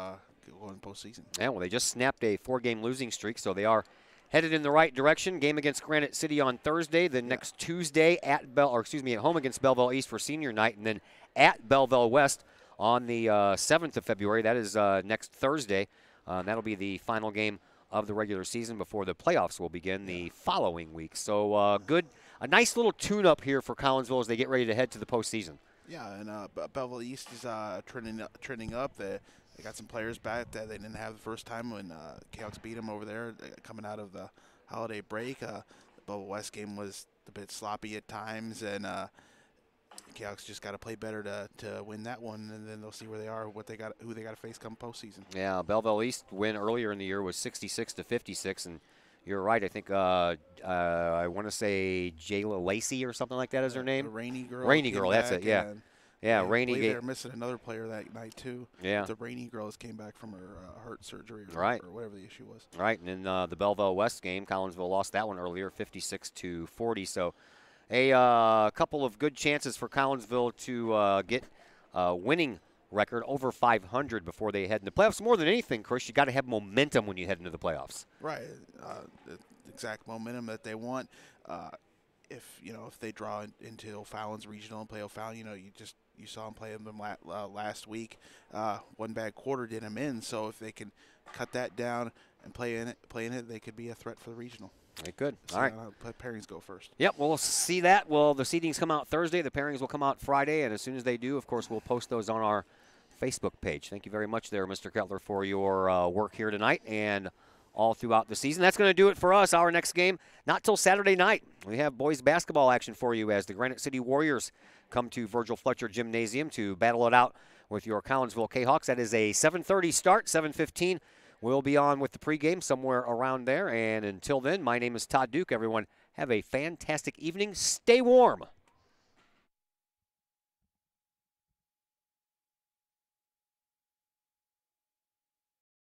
going postseason. Yeah, well, they just snapped a 4-game losing streak, so they are headed in the right direction. Game against Granite City on Thursday. Then next Tuesday at home against Belleville East for senior night, and then at Belleville West on the 7th of February. That is next Thursday. That'll be the final game of the regular season before the playoffs will begin the following week. So a nice little tune-up here for Collinsville as they get ready to head to the postseason. Yeah, and Belleville East is trending up. They got some players back that they didn't have the first time when Kahoks beat them over there coming out of the holiday break. The Belleville West game was a bit sloppy at times, and Kahoks just got to play better to win that one, and then they'll see where they are, who they got to face come postseason. Yeah, Belleville East win earlier in the year was 66-56, and you're right. I think I want to say Jayla Lacey or something like that is her name. The Rainy Girl. Rainy Girl, that's it. Yeah. Yeah, Rainy. They were missing another player that night too. Yeah. The Rainy Girl came back from her heart surgery or whatever the issue was. Right, and in the Belleville West game, Collinsville lost that one earlier, 56-40. So a couple of good chances for Collinsville to get a winning record over 500 before they head into the playoffs. More than anything, Chris, you got to have momentum when you head into the playoffs. Right, the exact momentum that they want. If they draw into O'Fallon's regional and play O'Fallon, you saw them play them last week. One bad quarter did them in, so if they can cut that down and play in it, they could be a threat for the regional. They could. So all right. Let pairings go first. Yep, we'll see that. Well, the seedings come out Thursday. The pairings will come out Friday, and as soon as they do, of course, we'll post those on our Facebook page. Thank you very much there, Mr. Kettler, for your work here tonight and all throughout the season. That's going to do it for us. Our next game, not till Saturday night. We have boys basketball action for you as the Granite City Warriors come to Virgil Fletcher Gymnasium to battle it out with your Collinsville Kahawks. That is a 7:30 start, 7:15. We'll be on with the pregame somewhere around there. And until then, my name is Todd Duke. Everyone, have a fantastic evening. Stay warm.